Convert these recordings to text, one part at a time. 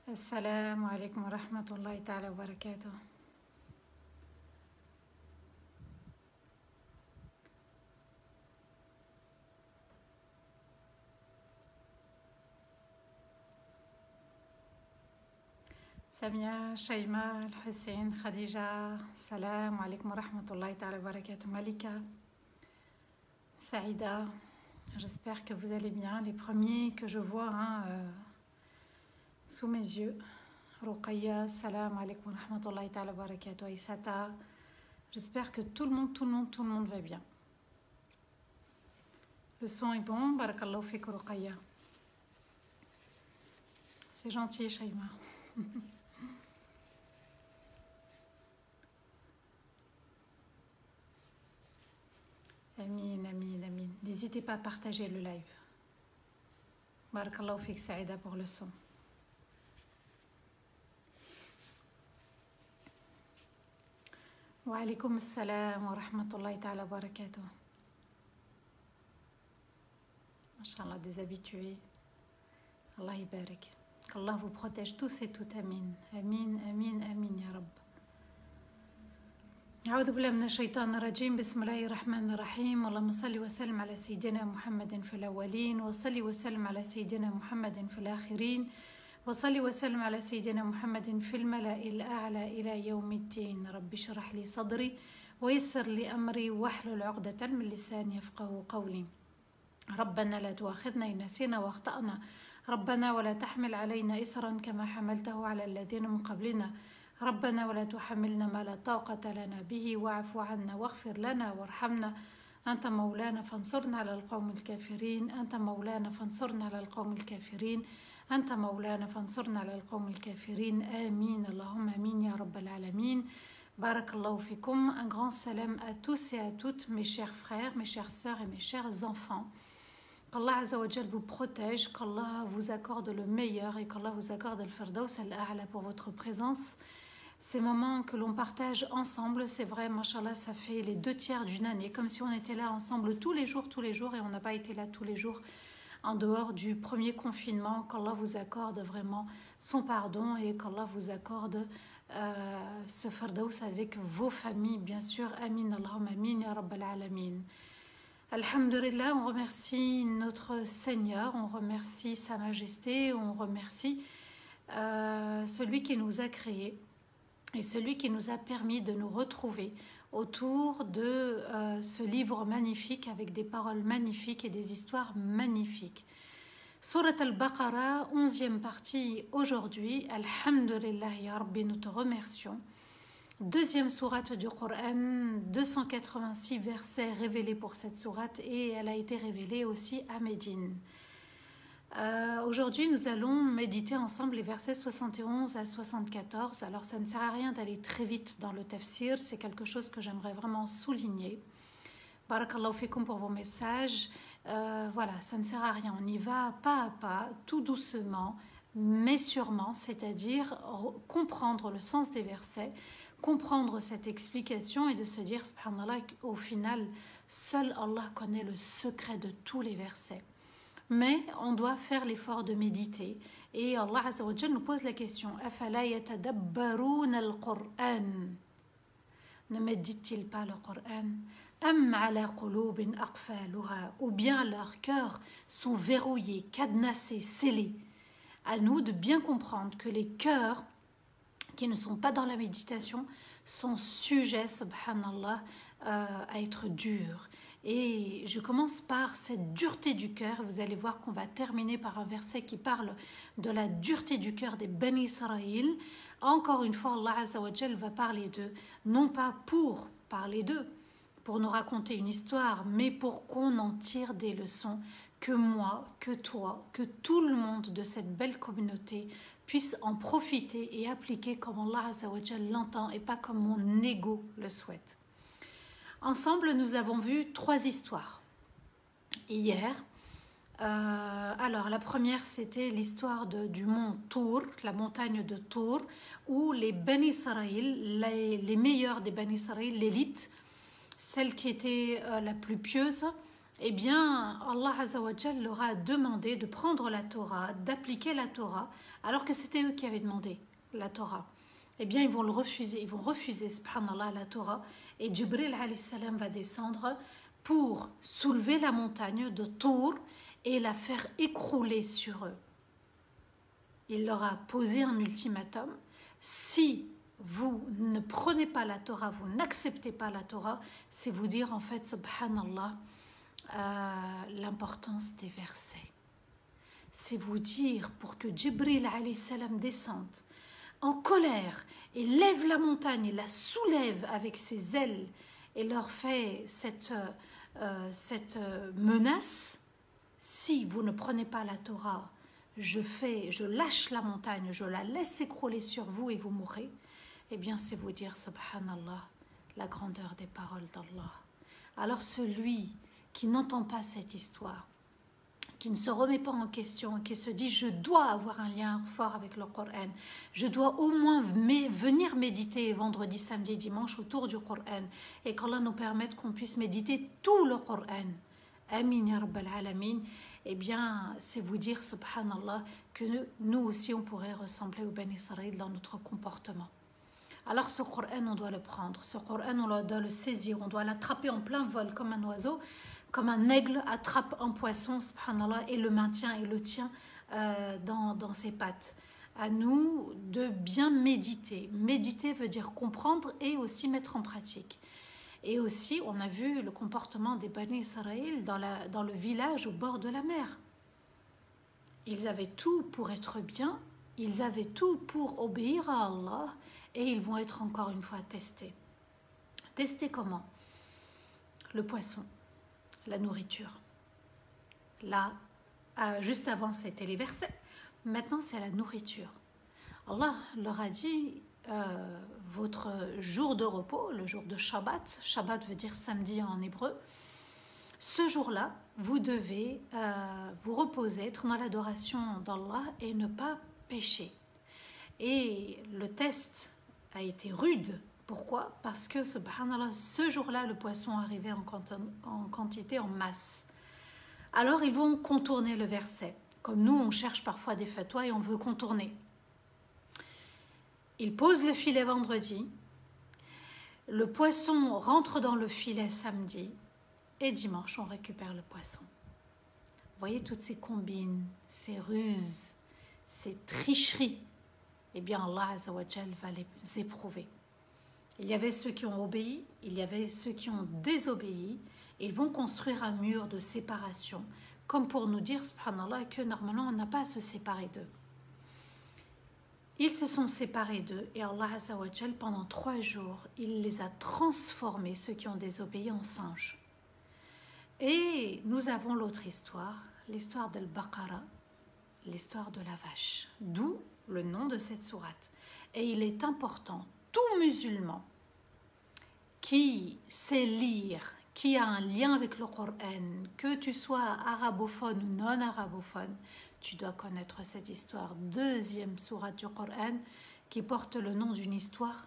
السلام عليكم ورحمة الله تعالى وبركاته. سامية، شيماء، الحسين، خديجة، السلام عليكم ورحمة الله تعالى وبركاته. Malika, Saïda, j'espère que vous allez bien. Les premiers que je vois sous mes yeux. Ruqayya, salam alaikum wa rahmatullahi ta'ala wa barakatuh. Aïsata, j'espère que tout le monde va bien. Le son est bon, barakallahu fik Ruqayya. C'est gentil, Shaima. Amin, amin, amin. N'hésitez pas à partager le live. Barakallahu fik Saïda pour le son. Wa alaykoum assalam wa rahmatullahi ta'ala wa barakatuh. Inch'Allah, des habitués. Allah yabarak. Qu'Allah vous protège tous et toutes. Amin. Amin, amin, amin, ya Rabb. أعوذ بالله من الشيطان الرجيم. بسم الله الرحمن الرحيم. اللهم صل وسلم على سيدنا محمد في الأولين، وصل وسلم على سيدنا محمد في الآخرين، وصل وسلم على سيدنا محمد في الملأ الأعلى إلى يوم الدين. رب اشرح لي صدري ويسر لي أمري واحلل عقدة من لساني يفقهوا قولي. ربنا لا تؤاخذنا إن نسينا واخطأنا، ربنا ولا تحمل علينا إصرا كما حملته على الذين من قبلنا، ربنا ولا تحملنا ما لا طاقة لنا به، واعف عنا واغفر لنا وارحمنا، أنت مولانا فانصرنا على القوم الكافرين، أنت مولانا فانصرنا على القوم الكافرين، أنت مولانا فانصرنا على القوم الكافرين. آمين اللهم آمين يا رب العالمين. Barakallahu fikum. Un grand salam à tous et à toutes mes chers frères, mes chères sœurs et mes chers enfants. Qu'Allah Azza wa Jal vous protège, qu'Allah vous accorde le meilleur et qu'Allah vous accorde le Firdaus al-A'la pour votre présence. Ces moments que l'on partage ensemble, c'est vrai, mashallah, ça fait les 2/3 d'une année, comme si on était là ensemble tous les jours, et on n'a pas été là tous les jours en dehors du premier confinement. Qu'Allah vous accorde vraiment son pardon et qu'Allah vous accorde ce Firdaus avec vos familles, bien sûr. Amin, Allahumma amin, ya Rabbal Alamin. Alhamdulillah, on remercie notre Seigneur, on remercie Sa Majesté, on remercie celui qui nous a créés et celui qui nous a permis de nous retrouver autour de ce livre magnifique avec des paroles magnifiques et des histoires magnifiques. Surat al-Baqarah, 11e partie aujourd'hui. Alhamdulillah ya Rabbi, nous te remercions. Deuxième sourate du Coran, 286 versets révélés pour cette sourate et elle a été révélée aussi à Médine. Aujourd'hui, nous allons méditer ensemble les versets 71 à 74. Alors, ça ne sert à rien d'aller très vite dans le tafsir, c'est quelque chose que j'aimerais vraiment souligner. Barakallahu fikum pour vos messages. Voilà, ça ne sert à rien. On y va pas à pas, tout doucement, mais sûrement, c'est-à-dire comprendre le sens des versets, comprendre cette explication et de se dire, subhanallah, au final, seul Allah connaît le secret de tous les versets. Mais on doit faire l'effort de méditer. Et Allah Azza wa Jal nous pose la question, Afala yatadabbarun al-Qur'an? Ne médite-t-il pas le Coran? Am ala qulubin aqfaluha? Ou bien leurs cœurs sont verrouillés, cadenassés, scellés. À nous de bien comprendre que les cœurs qui ne sont pas dans la méditation sont sujets, subhanallah, à être durs. Et je commence par cette dureté du cœur. Vous allez voir qu'on va terminer par un verset qui parle de la dureté du cœur des Bani Israël. Encore une fois, Allah Azza wa Jal va parler d'eux, non pas pour parler d'eux, pour nous raconter une histoire, mais pour qu'on en tire des leçons, que moi, que toi, que tout le monde de cette belle communauté puisse en profiter et appliquer comme Allah Azza wa Jal l'entend et pas comme mon ego le souhaite. Ensemble, nous avons vu 3 histoires hier. Alors, la première, c'était l'histoire du mont Tour, la montagne de Tour, où les Bani Israël, les meilleurs des Bani Israël, l'élite, celle qui était la plus pieuse, eh bien, Allah Azza wa Jal leur a demandé de prendre la Torah, d'appliquer la Torah, alors que c'était eux qui avaient demandé la Torah. Eh bien, ils vont refuser, subhanallah, la Torah, et Jibril alayhi salam va descendre pour soulever la montagne de Tour et la faire écrouler sur eux. Il leur a posé un ultimatum. Si vous ne prenez pas la Torah, vous n'acceptez pas la Torah, c'est vous dire en fait, subhanallah, l'importance des versets. C'est vous dire pour que Jibril alayhi salam descende en colère et lève la montagne, et la soulève avec ses ailes et leur fait cette menace. Si vous ne prenez pas la Torah, je lâche la montagne, je la laisse s'écrouler sur vous et vous mourrez. Eh bien, c'est vous dire, subhanallah, la grandeur des paroles d'Allah. Alors celui qui n'entend pas cette histoire, qui ne se remet pas en question, qui se dit je dois avoir un lien fort avec le Coran, je dois au moins venir méditer vendredi, samedi, dimanche autour du Coran, et qu'Allah nous permette qu'on puisse méditer tout le Coran. Amin ya Rabbal Alamin. Eh bien, c'est vous dire, subhanallah, que nous aussi on pourrait ressembler au Ben Israël dans notre comportement. Alors ce Coran, on doit le prendre, ce Coran, on doit le saisir, on doit l'attraper en plein vol comme un oiseau, comme un aigle attrape un poisson, subhanallah, et le maintient et le tient dans ses pattes. À nous de bien méditer. Méditer veut dire comprendre et aussi mettre en pratique. Et aussi, on a vu le comportement des Bani Israël dans le village au bord de la mer. Ils avaient tout pour être bien, ils avaient tout pour obéir à Allah, et ils vont être encore une fois testés. Testés comment? Le poisson, la nourriture. Là, juste avant, c'était les versets. Maintenant, c'est la nourriture. Allah leur a dit, votre jour de repos, le jour de Shabbat, Shabbat veut dire samedi en hébreu, ce jour-là, vous devez vous reposer, être dans l'adoration d'Allah et ne pas pécher. Et le test a été rude. Pourquoi? Parce que, subhanallah, ce jour-là, le poisson arrivait en quantité, en masse. Alors, ils vont contourner le verset. Comme nous, on cherche parfois des fatwas et on veut contourner. Ils posent le filet vendredi. Le poisson rentre dans le filet samedi. Et dimanche, on récupère le poisson. Vous voyez toutes ces combines, ces ruses, ces tricheries. Eh bien, Allah Azza wa Jal va les éprouver. Il y avait ceux qui ont obéi, il y avait ceux qui ont désobéi. Ils vont construire un mur de séparation, comme pour nous dire, subhanallah, que normalement on n'a pas à se séparer d'eux. Ils se sont séparés d'eux et Allah Azza wa Jal, pendant 3 jours, il les a transformés, ceux qui ont désobéi, en singes. Et nous avons l'autre histoire, l'histoire d'Al-Baqarah, l'histoire de la vache, d'où le nom de cette sourate. Et il est important, tout musulman qui sait lire, qui a un lien avec le Coran, que tu sois arabophone ou non arabophone, tu dois connaître cette histoire. 2e sourate du Coran qui porte le nom d'une histoire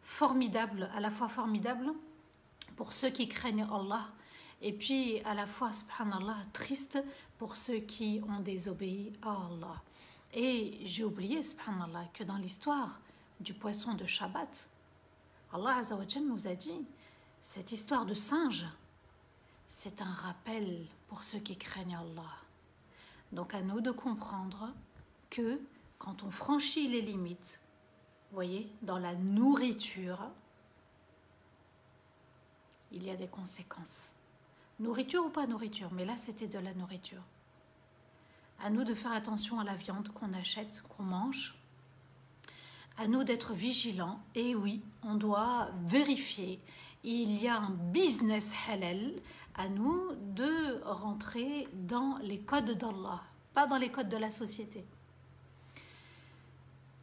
formidable, à la fois formidable pour ceux qui craignent Allah et puis à la fois, subhanallah, triste pour ceux qui ont désobéi à Allah. Et j'ai oublié, subhanallah, que dans l'histoire du poisson de Shabbat, Allah Azza wa Jal nous a dit, cette histoire de singe, c'est un rappel pour ceux qui craignent Allah. Donc à nous de comprendre que quand on franchit les limites, vous voyez, dans la nourriture, il y a des conséquences. Nourriture ou pas nourriture, mais là c'était de la nourriture. À nous de faire attention à la viande qu'on achète, qu'on mange. À nous d'être vigilants. Et oui, on doit vérifier. Il y a un business halal. À nous de rentrer dans les codes d'Allah, pas dans les codes de la société.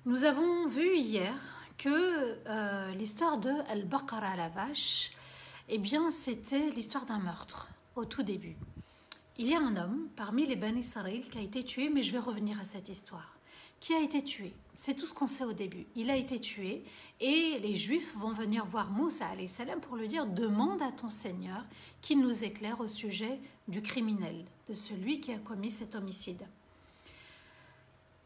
Nous avons vu hier que l'histoire de Al-Baqarah, la vache, eh bien c'était l'histoire d'un meurtre au tout début. Il y a un homme parmi les Bani Israël qui a été tué, mais je vais revenir à cette histoire, qui a été tué. C'est tout ce qu'on sait au début. Il a été tué et les Juifs vont venir voir Moussa alayhi salam pour lui dire « Demande à ton Seigneur qu'il nous éclaire au sujet du criminel, de celui qui a commis cet homicide. »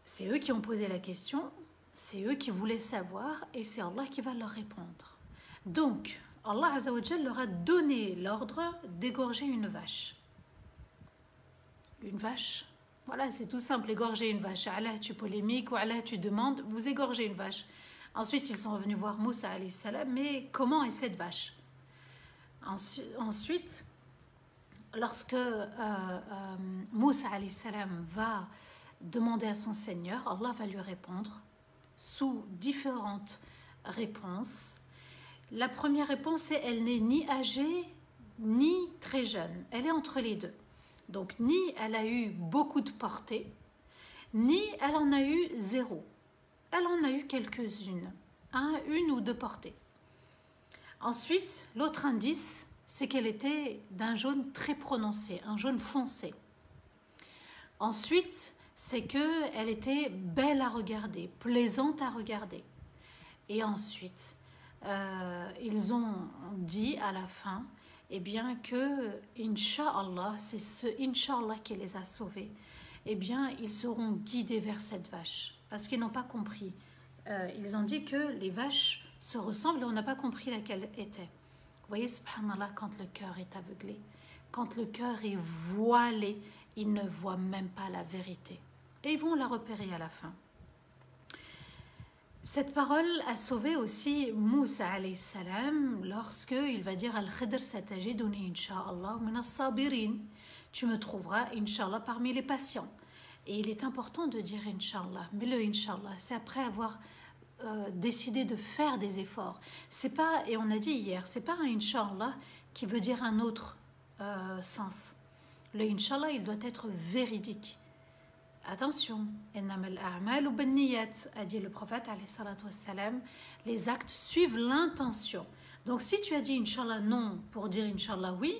C'est eux qui ont posé la question, c'est eux qui voulaient savoir et c'est Allah qui va leur répondre. Donc, Allah Azza wa Jal leur a donné l'ordre d'égorger une vache. Une vache, voilà, c'est tout simple, égorger une vache. Allah, tu polémiques, ou Allah, tu demandes, vous égorgez une vache. Ensuite, ils sont revenus voir Moussa alayhi salam, mais comment est cette vache? Ensuite, lorsque Moussa alayhi salam va demander à son Seigneur, Allah va lui répondre sous différentes réponses. La première réponse est elle n'est ni âgée ni très jeune, elle est entre les deux. Donc ni elle a eu beaucoup de portée, ni elle en a eu zéro. Elle en a eu quelques-unes, une ou deux portées. Ensuite, l'autre indice, c'est qu'elle était d'un jaune très prononcé, un jaune foncé. Ensuite, c'est qu'elle était belle à regarder, plaisante à regarder. Et ensuite, ils ont dit à la fin, eh bien que, Inch'Allah, c'est ce Inch'Allah qui les a sauvés, eh bien, ils seront guidés vers cette vache. Parce qu'ils n'ont pas compris. Ils ont dit que les vaches se ressemblent et on n'a pas compris laquelle était. Vous voyez, subhanallah, quand le cœur est aveuglé, quand le cœur est voilé, ils ne voient même pas la vérité. Et ils vont la repérer à la fin. Cette parole a sauvé aussi Moussa alayhi salam lorsqu'il va dire Al-Khidr satajiduni insha'Allah min as-sabirin. Tu me trouveras insha'Allah parmi les patients. Et il est important de dire insha'Allah. Mais le insha'Allah, c'est après avoir décidé de faire des efforts. C'est pas, et on a dit hier, c'est pas un insha'Allah qui veut dire un autre sens. Le insha'Allah, il doit être véridique. Attention, a dit le prophète, les actes suivent l'intention. Donc si tu as dit Inch'Allah non pour dire Inch'Allah oui,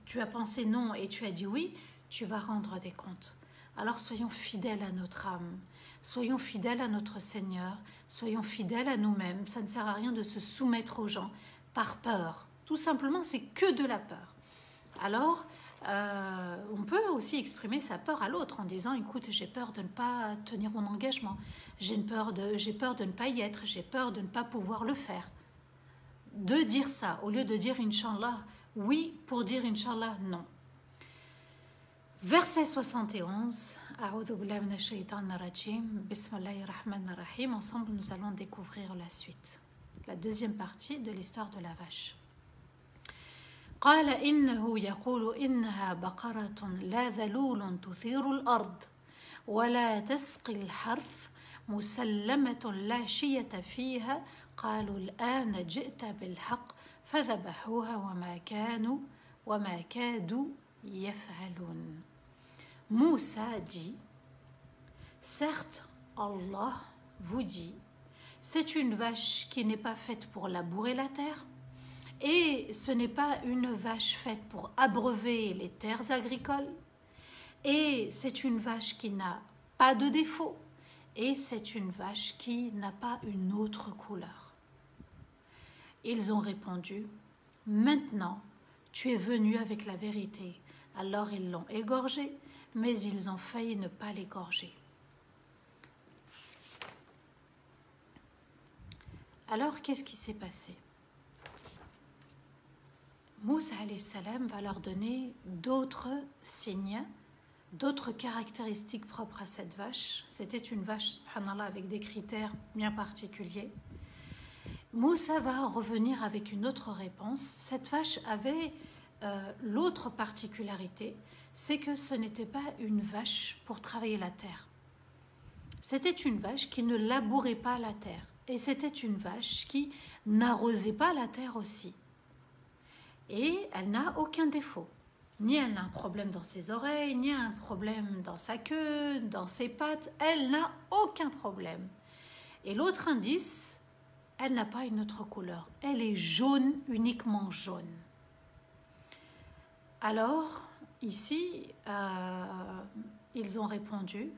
tu as pensé non et tu as dit oui, tu vas rendre des comptes. Alors soyons fidèles à notre âme, soyons fidèles à notre Seigneur, soyons fidèles à nous-mêmes. Ça ne sert à rien de se soumettre aux gens par peur. Tout simplement, c'est que de la peur. Alors, on peut aussi exprimer sa peur à l'autre en disant écoute, j'ai peur de ne pas tenir mon engagement, j'ai peur de ne pas y être, j'ai peur de ne pas pouvoir le faire. De dire ça au lieu de dire Inch'Allah oui pour dire Inch'Allah non. Verset 71, Bismillahirrahmanirrahim. Ensemble, nous allons découvrir la suite, la deuxième partie de l'histoire de la vache. قال إنه يقول إنها بقرة لا ذلول تثير الأرض ولا تسقي الحرث مسلمة لا شية فيها قالوا الآن جئت بالحق فذبحوها وما كادوا يفعلون. Moussa dit, certes Allah vous dit, c'est une vache qui n'est pas faite pour labourer la terre. Et ce n'est pas une vache faite pour abreuver les terres agricoles. Et c'est une vache qui n'a pas de défaut. Et c'est une vache qui n'a pas une autre couleur. Ils ont répondu, maintenant, tu es venu avec la vérité. Alors ils l'ont égorgée, mais ils ont failli ne pas l'égorger. Alors, qu'est-ce qui s'est passé ? Moussa alayhi salam va leur donner d'autres signes, d'autres caractéristiques propres à cette vache. C'était une vache, subhanallah, avec des critères bien particuliers. Moussa va revenir avec une autre réponse. Cette vache avait l'autre particularité, c'est que ce n'était pas une vache pour travailler la terre. C'était une vache qui ne labourait pas la terre. Et c'était une vache qui n'arrosait pas la terre aussi. Et elle n'a aucun défaut. Ni elle n'a un problème dans ses oreilles, ni un problème dans sa queue, dans ses pattes. Elle n'a aucun problème. Et l'autre indice, elle n'a pas une autre couleur. Elle est jaune, uniquement jaune. Alors, ici, ils ont répondu,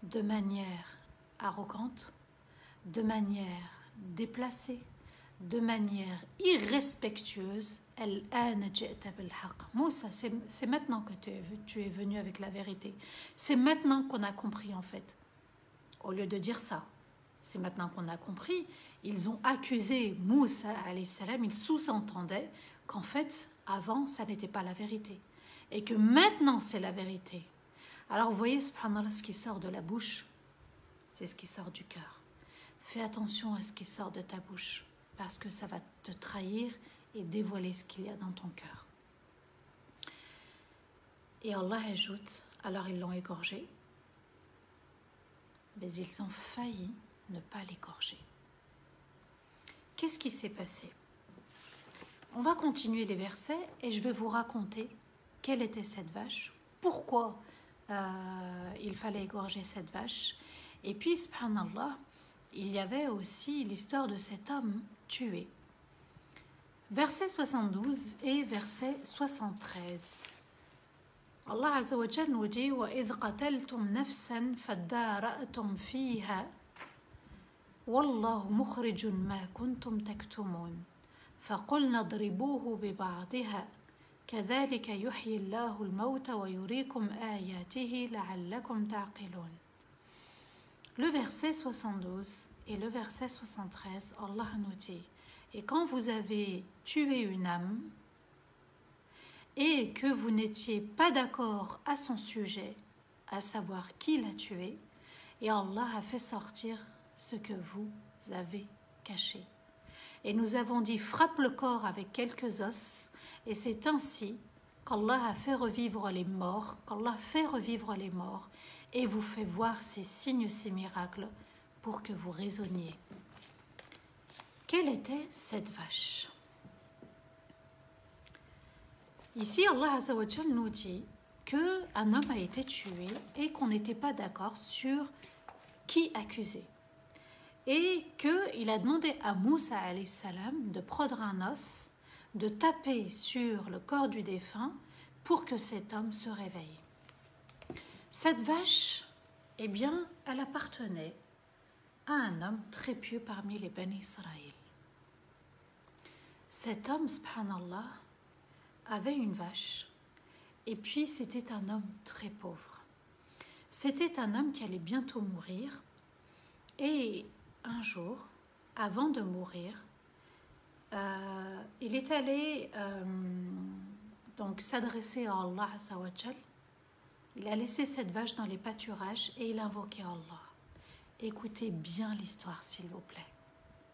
de manière arrogante, de manière déplacée, de manière irrespectueuse. Moussa, c'est maintenant que tu es venu avec la vérité. C'est maintenant qu'on a compris en fait. Au lieu de dire ça, c'est maintenant qu'on a compris. Ils ont accusé Moussa alayhi salam, ils sous-entendaient qu'en fait, avant, ça n'était pas la vérité. Et que maintenant, c'est la vérité. Alors vous voyez, subhanallah, ce qui sort de la bouche, c'est ce qui sort du cœur. Fais attention à ce qui sort de ta bouche, parce que ça va te trahir et dévoiler ce qu'il y a dans ton cœur. Et Allah ajoute, alors ils l'ont égorgé, mais ils ont failli ne pas l'égorger. Qu'est-ce qui s'est passé? On va continuer les versets et je vais vous raconter quelle était cette vache, pourquoi il fallait égorger cette vache. Et puis, subhanallah, il y avait aussi l'histoire de cet homme tué. Verset 72 et verset 73. Allah Azza wa Jal nous dit وَإِذْ قَتَلْتُمْ نَفْسًا فَادَّارَأْتُمْ فِيهَا وَاللَّهُ مُخْرِجٌ مَا كُنْتُمْ تَكْتُمُونَ فَقُلْنَا اضْرِبُوهُ بِبَعْضِهَا كَذَلِكَ يُحْيِي اللَّهُ الْمَوْتَ وَيُرِيكُمْ آيَاتِهِ لَعَلَّكُمْ تَعْقِلُونَ. Le verset 72 et le verset 73, Allah nous dit: et quand vous avez tué une âme et que vous n'étiez pas d'accord à son sujet, à savoir qui l'a tué, et Allah a fait sortir ce que vous avez caché. Et nous avons dit: frappe le corps avec quelques os, et c'est ainsi qu'Allah a fait revivre les morts, qu'Allah fait revivre les morts, et vous fait voir ces signes, ces miracles, pour que vous raisonniez. Quelle était cette vache? Ici, Allah Azza wa Jal nous dit qu'un homme a été tué et qu'on n'était pas d'accord sur qui accuser. Et qu'il a demandé à Moussa alayhi salam de prendre un os, de taper sur le corps du défunt pour que cet homme se réveille. Cette vache, eh bien, elle appartenait à un homme très pieux parmi les Bani Israël. Cet homme, subhanallah, avait une vache, et puis c'était un homme très pauvre. C'était un homme qui allait bientôt mourir, et un jour, avant de mourir, il est allé donc s'adresser à Allah Azza wa Jal. Il a laissé cette vache dans les pâturages et il a invoqué Allah. Écoutez bien l'histoire, s'il vous plaît.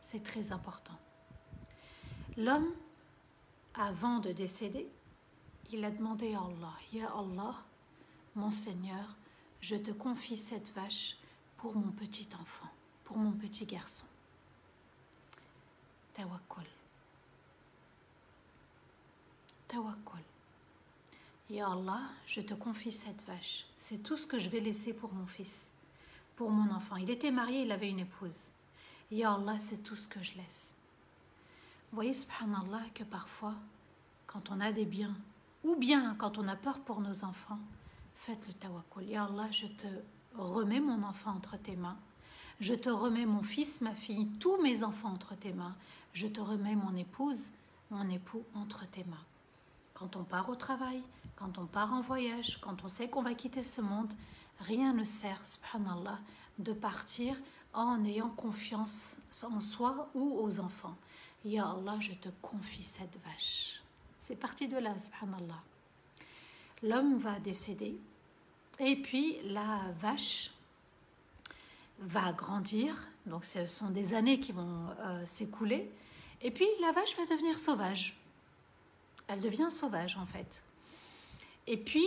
C'est très important. L'homme, avant de décéder, il a demandé à Allah: Ya Allah, mon Seigneur, je te confie cette vache pour mon petit enfant, pour mon petit garçon. Tawakkul. Tawakkul. Ya Allah, je te confie cette vache. C'est tout ce que je vais laisser pour mon fils, pour mon enfant. Il était marié, il avait une épouse. Ya Allah, c'est tout ce que je laisse. Vous voyez, subhanallah, que parfois, quand on a des biens, ou bien quand on a peur pour nos enfants, faites le tawakkul. Ya Allah, je te remets mon enfant entre tes mains. Je te remets mon fils, ma fille, tous mes enfants entre tes mains. Je te remets mon épouse, mon époux entre tes mains. Quand on part au travail, quand on part en voyage, quand on sait qu'on va quitter ce monde, rien ne sert, subhanallah, de partir en ayant confiance en soi ou aux enfants. Ya Allah, je te confie cette vache. C'est parti de là, subhanallah. L'homme va décéder et puis la vache va grandir. Donc ce sont des années qui vont s'écouler. Et puis la vache va devenir sauvage. Elle devient sauvage en fait. Et puis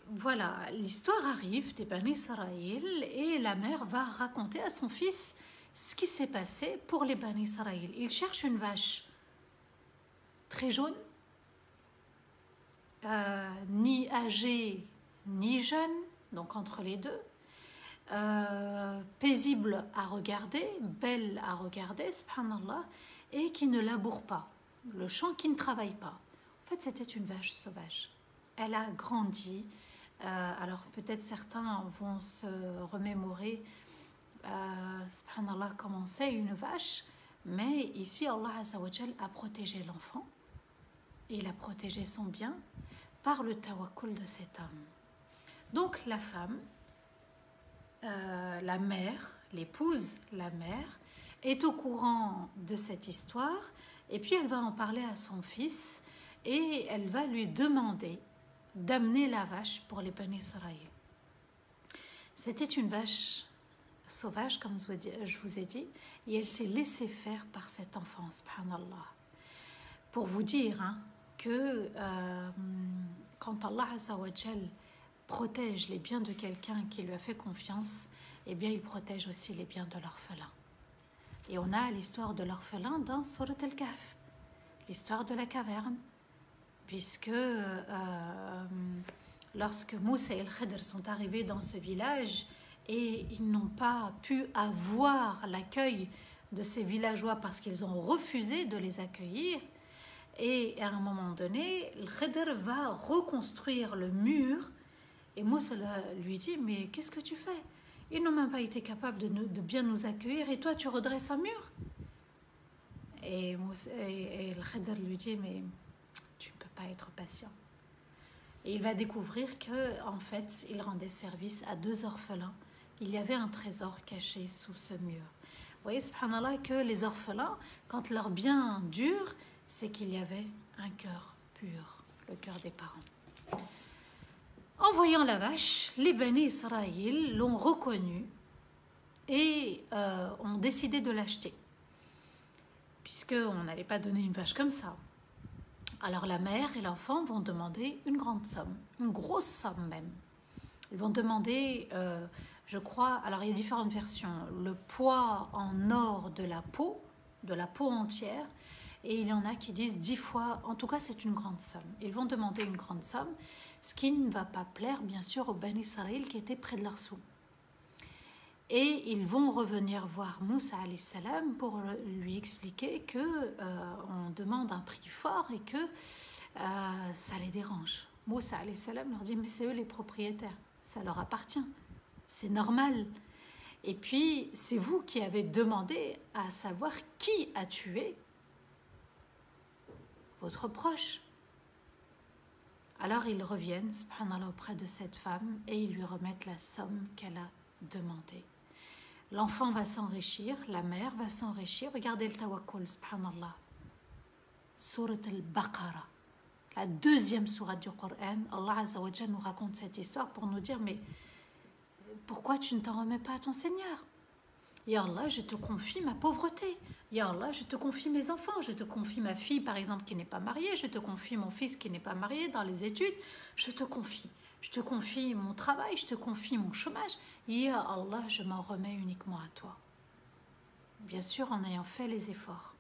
voilà, l'histoire arrive des Bani Israël et la mère va raconter à son fils ce qui s'est passé pour les Bani Israël. Il cherche une vache très jaune, ni âgée ni jeune, donc entre les deux, paisible à regarder, belle à regarder, subhanallah, et qui ne laboure pas, le champ qui ne travaille pas. En fait, c'était une vache sauvage. Elle a grandi Alors peut-être certains vont se remémorer, subhanallah, comment c'est une vache, mais ici Allah Azza wa Jal a protégé l'enfant, et il a protégé son bien par le tawakkul de cet homme. Donc la femme, la mère, l'épouse, la mère, est au courant de cette histoire, et puis elle va en parler à son fils, et elle va lui demander d'amener la vache pour les Bani Israël. C'était une vache sauvage, comme je vous ai dit, et elle s'est laissée faire par cet enfant, subhanallah. Pour vous dire que quand Allah Azza wa Jal protège les biens de quelqu'un qui lui a fait confiance, eh bien il protège aussi les biens de l'orphelin. Et on a l'histoire de l'orphelin dans Surat Al-Kahf, l'histoire de la caverne, puisque lorsque Moussa et Khidr sont arrivés dans ce village et ils n'ont pas pu avoir l'accueil de ces villageois parce qu'ils ont refusé de les accueillir, et à un moment donné, Khidr va reconstruire le mur et Moussa lui dit: mais qu'est-ce que tu fais? Ils n'ont même pas été capables de bien nous accueillir et toi tu redresses un mur? Et Khidr lui dit: mais tu ne peux pas être patient. Et il va découvrir que en fait, il rendait service à 2 orphelins. Il y avait un trésor caché sous ce mur. Vous voyez, subhanallah, que les orphelins, quand leur bien dure, c'est qu'il y avait un cœur pur, le cœur des parents. En voyant la vache, les Bani Israël l'ont reconnue et ont décidé de l'acheter, puisqu'on n'allait pas donner une vache comme ça. Alors la mère et l'enfant vont demander une grande somme, une grosse somme même. Ils vont demander, je crois, alors il y a différentes versions, le poids en or de la peau entière, et il y en a qui disent 10 fois, en tout cas c'est une grande somme. Ils vont demander une grande somme, ce qui ne va pas plaire bien sûr aux Bani Israël qui étaient près de leur souk. Et ils vont revenir voir Moussa alayhi salam pour lui expliquer que on demande un prix fort et que ça les dérange. Moussa alayhi salam leur dit: mais c'est eux les propriétaires, ça leur appartient, c'est normal. Et puis c'est vous qui avez demandé à savoir qui a tué votre proche. Alors ils reviennent, subhanallah, auprès de cette femme et ils lui remettent la somme qu'elle a demandée. L'enfant va s'enrichir, la mère va s'enrichir. Regardez le tawakkul, subhanallah. Surat al-Baqarah, la 2e sourate du Coran. Allah Azza wa Jalla nous raconte cette histoire pour nous dire: mais pourquoi tu ne t'en remets pas à ton Seigneur? Ya Allah, je te confie ma pauvreté. Ya Allah, je te confie mes enfants. Je te confie ma fille, par exemple, qui n'est pas mariée. Je te confie mon fils qui n'est pas marié dans les études. Je te confie. Je te confie mon travail. Je te confie mon chômage. Ya Allah, je m'en remets uniquement à toi. Bien sûr, en ayant fait les efforts.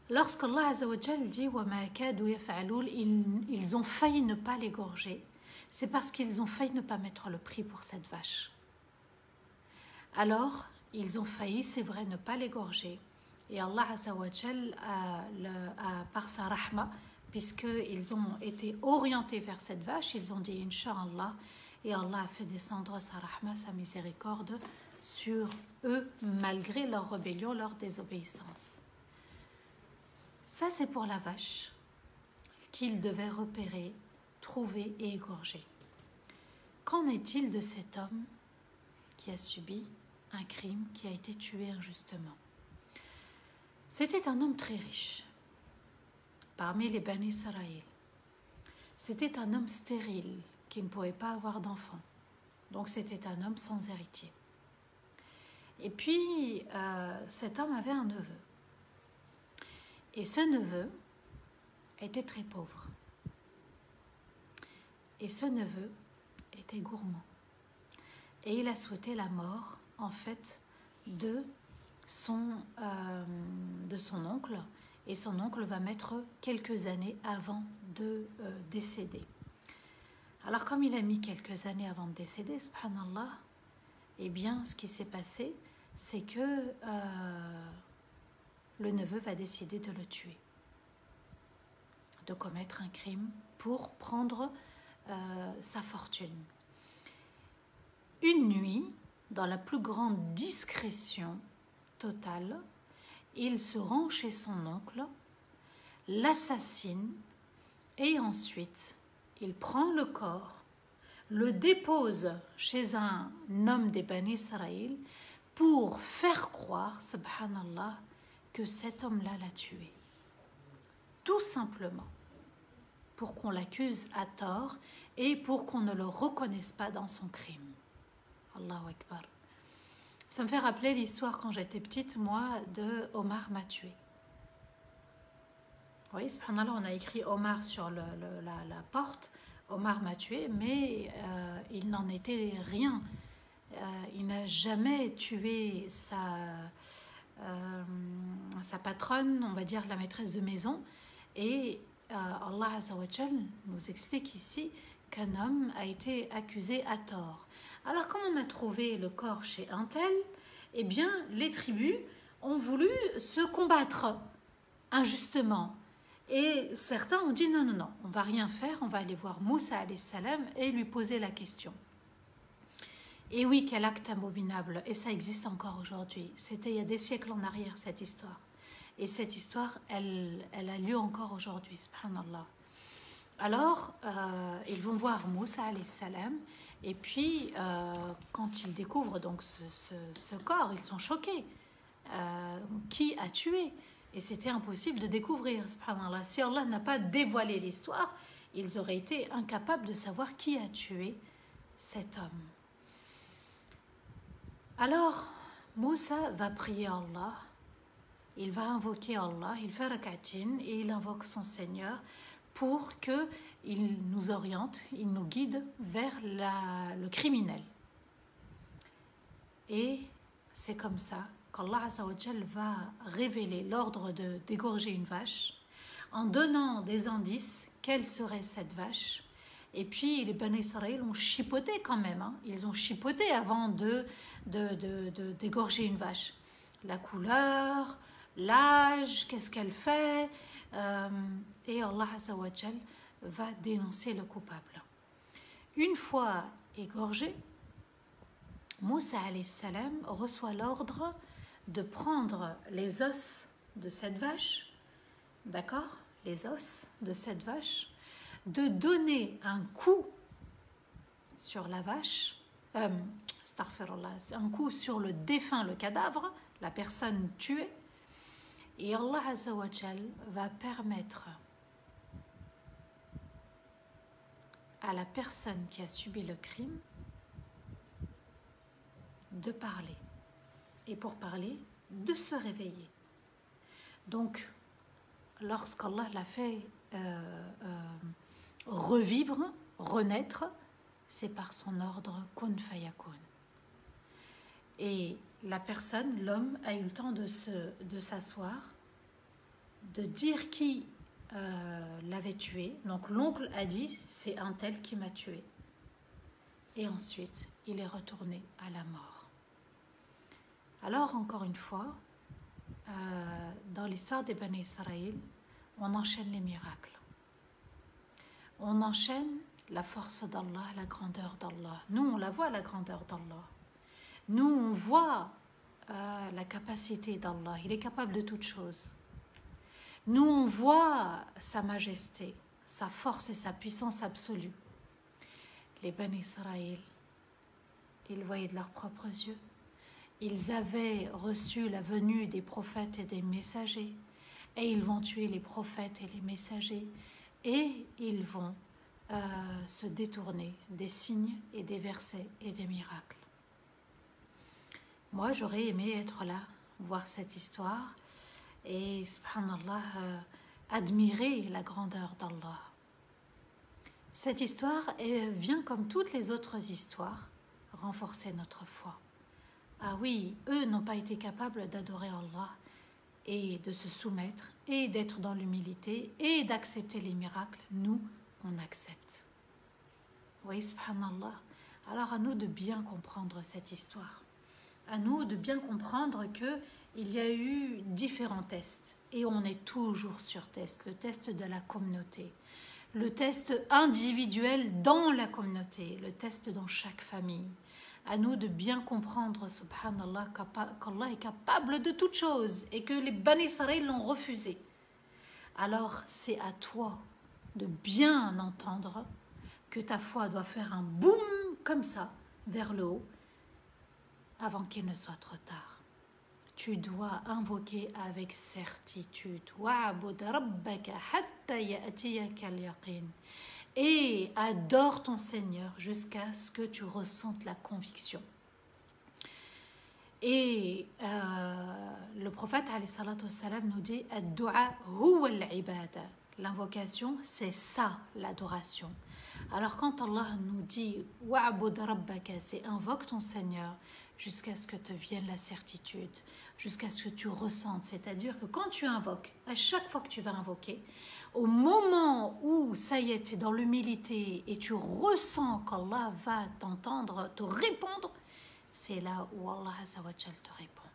Lorsqu'Allah Azza wa Jal dit « Wa ma kadu yaf'aloun » ils ont failli ne pas l'égorger, c'est parce qu'ils ont failli ne pas mettre le prix pour cette vache. Alors, ils ont failli, c'est vrai, ne pas l'égorger. Et Allah Azza wa Jal, par sa rahma, puisqu'ils ont été orientés vers cette vache, ils ont dit « Inch'Allah » et Allah a fait descendre sa rahma, sa miséricorde sur eux, malgré leur rébellion, leur désobéissance. Ça, c'est pour la vache qu'ils devaient repérer, trouver et égorger. Qu'en est-il de cet homme qui a subi un crime, qui a été tué injustement? C'était un homme très riche, parmi les Bani Israël. C'était un homme stérile, qui ne pouvait pas avoir d'enfant. Donc c'était un homme sans héritier. Et puis, cet homme avait un neveu. Et ce neveu était très pauvre. Et ce neveu était gourmand. Et il a souhaité la mort, en fait, de son oncle. Et son oncle va mettre quelques années avant de décéder. Alors, comme il a mis quelques années avant de décéder, subhanallah, eh bien, ce qui s'est passé, c'est que le neveu va décider de le tuer, de commettre un crime pour prendre sa fortune. Une nuit, dans la plus grande discrétion totale, il se rend chez son oncle, l'assassine et ensuite il prend le corps, le dépose chez un homme des Bani Israël pour faire croire, subhanallah, que cet homme-là l'a tué. Tout simplement pour qu'on l'accuse à tort et pour qu'on ne le reconnaisse pas dans son crime. Allahu Akbar. Ça me fait rappeler l'histoire quand j'étais petite, moi, de Omar m'a tué. Vous voyez, subhanallah, on a écrit Omar sur la porte, Omar m'a tué, mais il n'en était rien. Il n'a jamais tué sa patronne, on va dire la maîtresse de maison, et Allah Azza wa Jal nous explique ici qu'un homme a été accusé à tort. Alors, comme on a trouvé le corps chez un tel, eh bien, les tribus ont voulu se combattre injustement. Et certains ont dit non, non, non, on ne va rien faire, on va aller voir Moussa alayhi salam et lui poser la question. Et oui, quel acte abominable, et ça existe encore aujourd'hui. C'était il y a des siècles en arrière, cette histoire. Et cette histoire, elle a lieu encore aujourd'hui, subhanallah. Alors, ils vont voir Moussa alayhi salam, et puis, quand ils découvrent donc ce corps, ils sont choqués. Qui a tué? Et c'était impossible de découvrir, subhanallah. Si Allah n'a pas dévoilé l'histoire, ils auraient été incapables de savoir qui a tué cet homme. Alors, Moussa va prier Allah, il va invoquer Allah, il fait rak'atin et il invoque son Seigneur pour qu'il nous oriente, il nous guide vers le criminel. Et c'est comme ça qu'Allah Azza wa Jal va révéler l'ordre d'égorger une vache en donnant des indices quelle serait cette vache. Et puis les Bani Israël ont chipoté quand même, hein. Ils ont chipoté avant d'égorger une vache. La couleur, l'âge, qu'est-ce qu'elle fait, et Allah Azza wa Jal va dénoncer le coupable. Une fois égorgé, Moussa alayhi salam reçoit l'ordre de prendre les os de cette vache, d'accord, les os de cette vache, de donner un coup sur la vache, un coup sur le défunt, le cadavre, la personne tuée, et Allah Azza wa Jal va permettre à la personne qui a subi le crime de parler, et pour parler, de se réveiller. Donc, lorsqu'Allah l'a fait revivre, renaître, c'est par son ordre kun fayakun. Et la personne, l'homme, a eu le temps de s'asseoir, de dire qui l'avait tué. Donc l'oncle a dit, c'est un tel qui m'a tué. Et ensuite, il est retourné à la mort. Alors, encore une fois, dans l'histoire des Bani Israël, on enchaîne les miracles. On enchaîne la force d'Allah, la grandeur d'Allah. Nous, on la voit, la grandeur d'Allah. Nous, on voit la capacité d'Allah. Il est capable de toutes choses. Nous, on voit sa majesté, sa force et sa puissance absolue. Les Bani Israël, ils voyaient de leurs propres yeux. Ils avaient reçu la venue des prophètes et des messagers, et ils vont tuer les prophètes et les messagers, et ils vont se détourner des signes et des versets et des miracles. Moi, j'aurais aimé être là, voir cette histoire, et, subhanallah, admirer la grandeur d'Allah. Cette histoire vient, comme toutes les autres histoires, renforcer notre foi. Ah oui, eux n'ont pas été capables d'adorer Allah et de se soumettre et d'être dans l'humilité et d'accepter les miracles. Nous, on accepte. Oui, subhanallah. Alors à nous de bien comprendre cette histoire. À nous de bien comprendre qu'il y a eu différents tests et on est toujours sur test. Le test de la communauté, le test individuel dans la communauté, le test dans chaque famille. À nous de bien comprendre, subhanallah, qu'Allah est capable de toutes choses et que les Bani Israël l'ont refusé. Alors, c'est à toi de bien entendre que ta foi doit faire un boum comme ça, vers le haut, avant qu'il ne soit trop tard. Tu dois invoquer avec certitude. Wa'bud rabbaka hatta ya'tiyaka al-yaqin. Et adore ton Seigneur jusqu'à ce que tu ressentes la conviction. Et le prophète alayhi salatu wassalam nous dit ad-du'a huwa al-ibada. L'invocation, c'est ça l'adoration. Alors quand Allah nous dit wa'bud rabbaka, c'est invoque ton Seigneur jusqu'à ce que te vienne la certitude, jusqu'à ce que tu ressentes. C'est-à-dire que quand tu invoques, à chaque fois que tu vas invoquer, au moment où ça y est, tu es dans l'humilité et tu ressens qu'Allah va t'entendre, te répondre, c'est là où Allah Azza wa Jal te répond.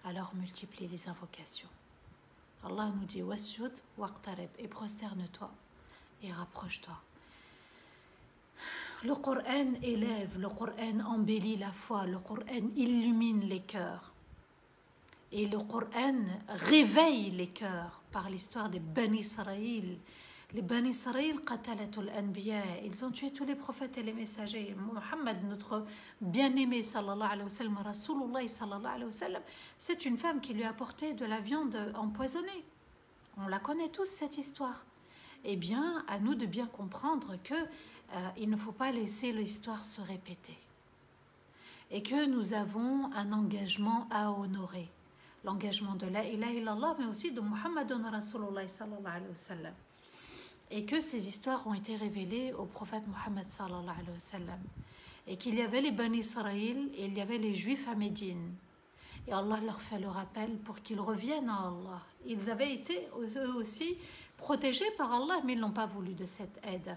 Alors multiplie les invocations. Allah nous dit wasjud waqtarib, et prosterne-toi et rapproche-toi. Le Coran élève, le Coran embellit la foi, le Coran illumine les cœurs. Et le Coran réveille les cœurs par l'histoire des Bani Israël. Les Bani Israël, qatalatul anbiya, ils ont tué tous les prophètes et les messagers. Mohammed, notre bien-aimé, sallallahu alayhi wa sallam, Rasulullah, sallallahu alayhi wa sallam, c'est une femme qui lui a apporté de la viande empoisonnée. On la connaît tous, cette histoire. Eh bien, à nous de bien comprendre que il ne faut pas laisser l'histoire se répéter. Et que nous avons un engagement à honorer. L'engagement de la ilaha illallah, mais aussi de Muhammadun Rasulullah sallallahu alayhi wa sallam. Et que ces histoires ont été révélées au prophète Muhammad sallallahu alayhi wa sallam. Et qu'il y avait les Bani Israël et il y avait les Juifs à Médine. Et Allah leur fait le rappel pour qu'ils reviennent à Allah. Ils avaient été eux aussi protégés par Allah, mais ils n'ont pas voulu de cette aide.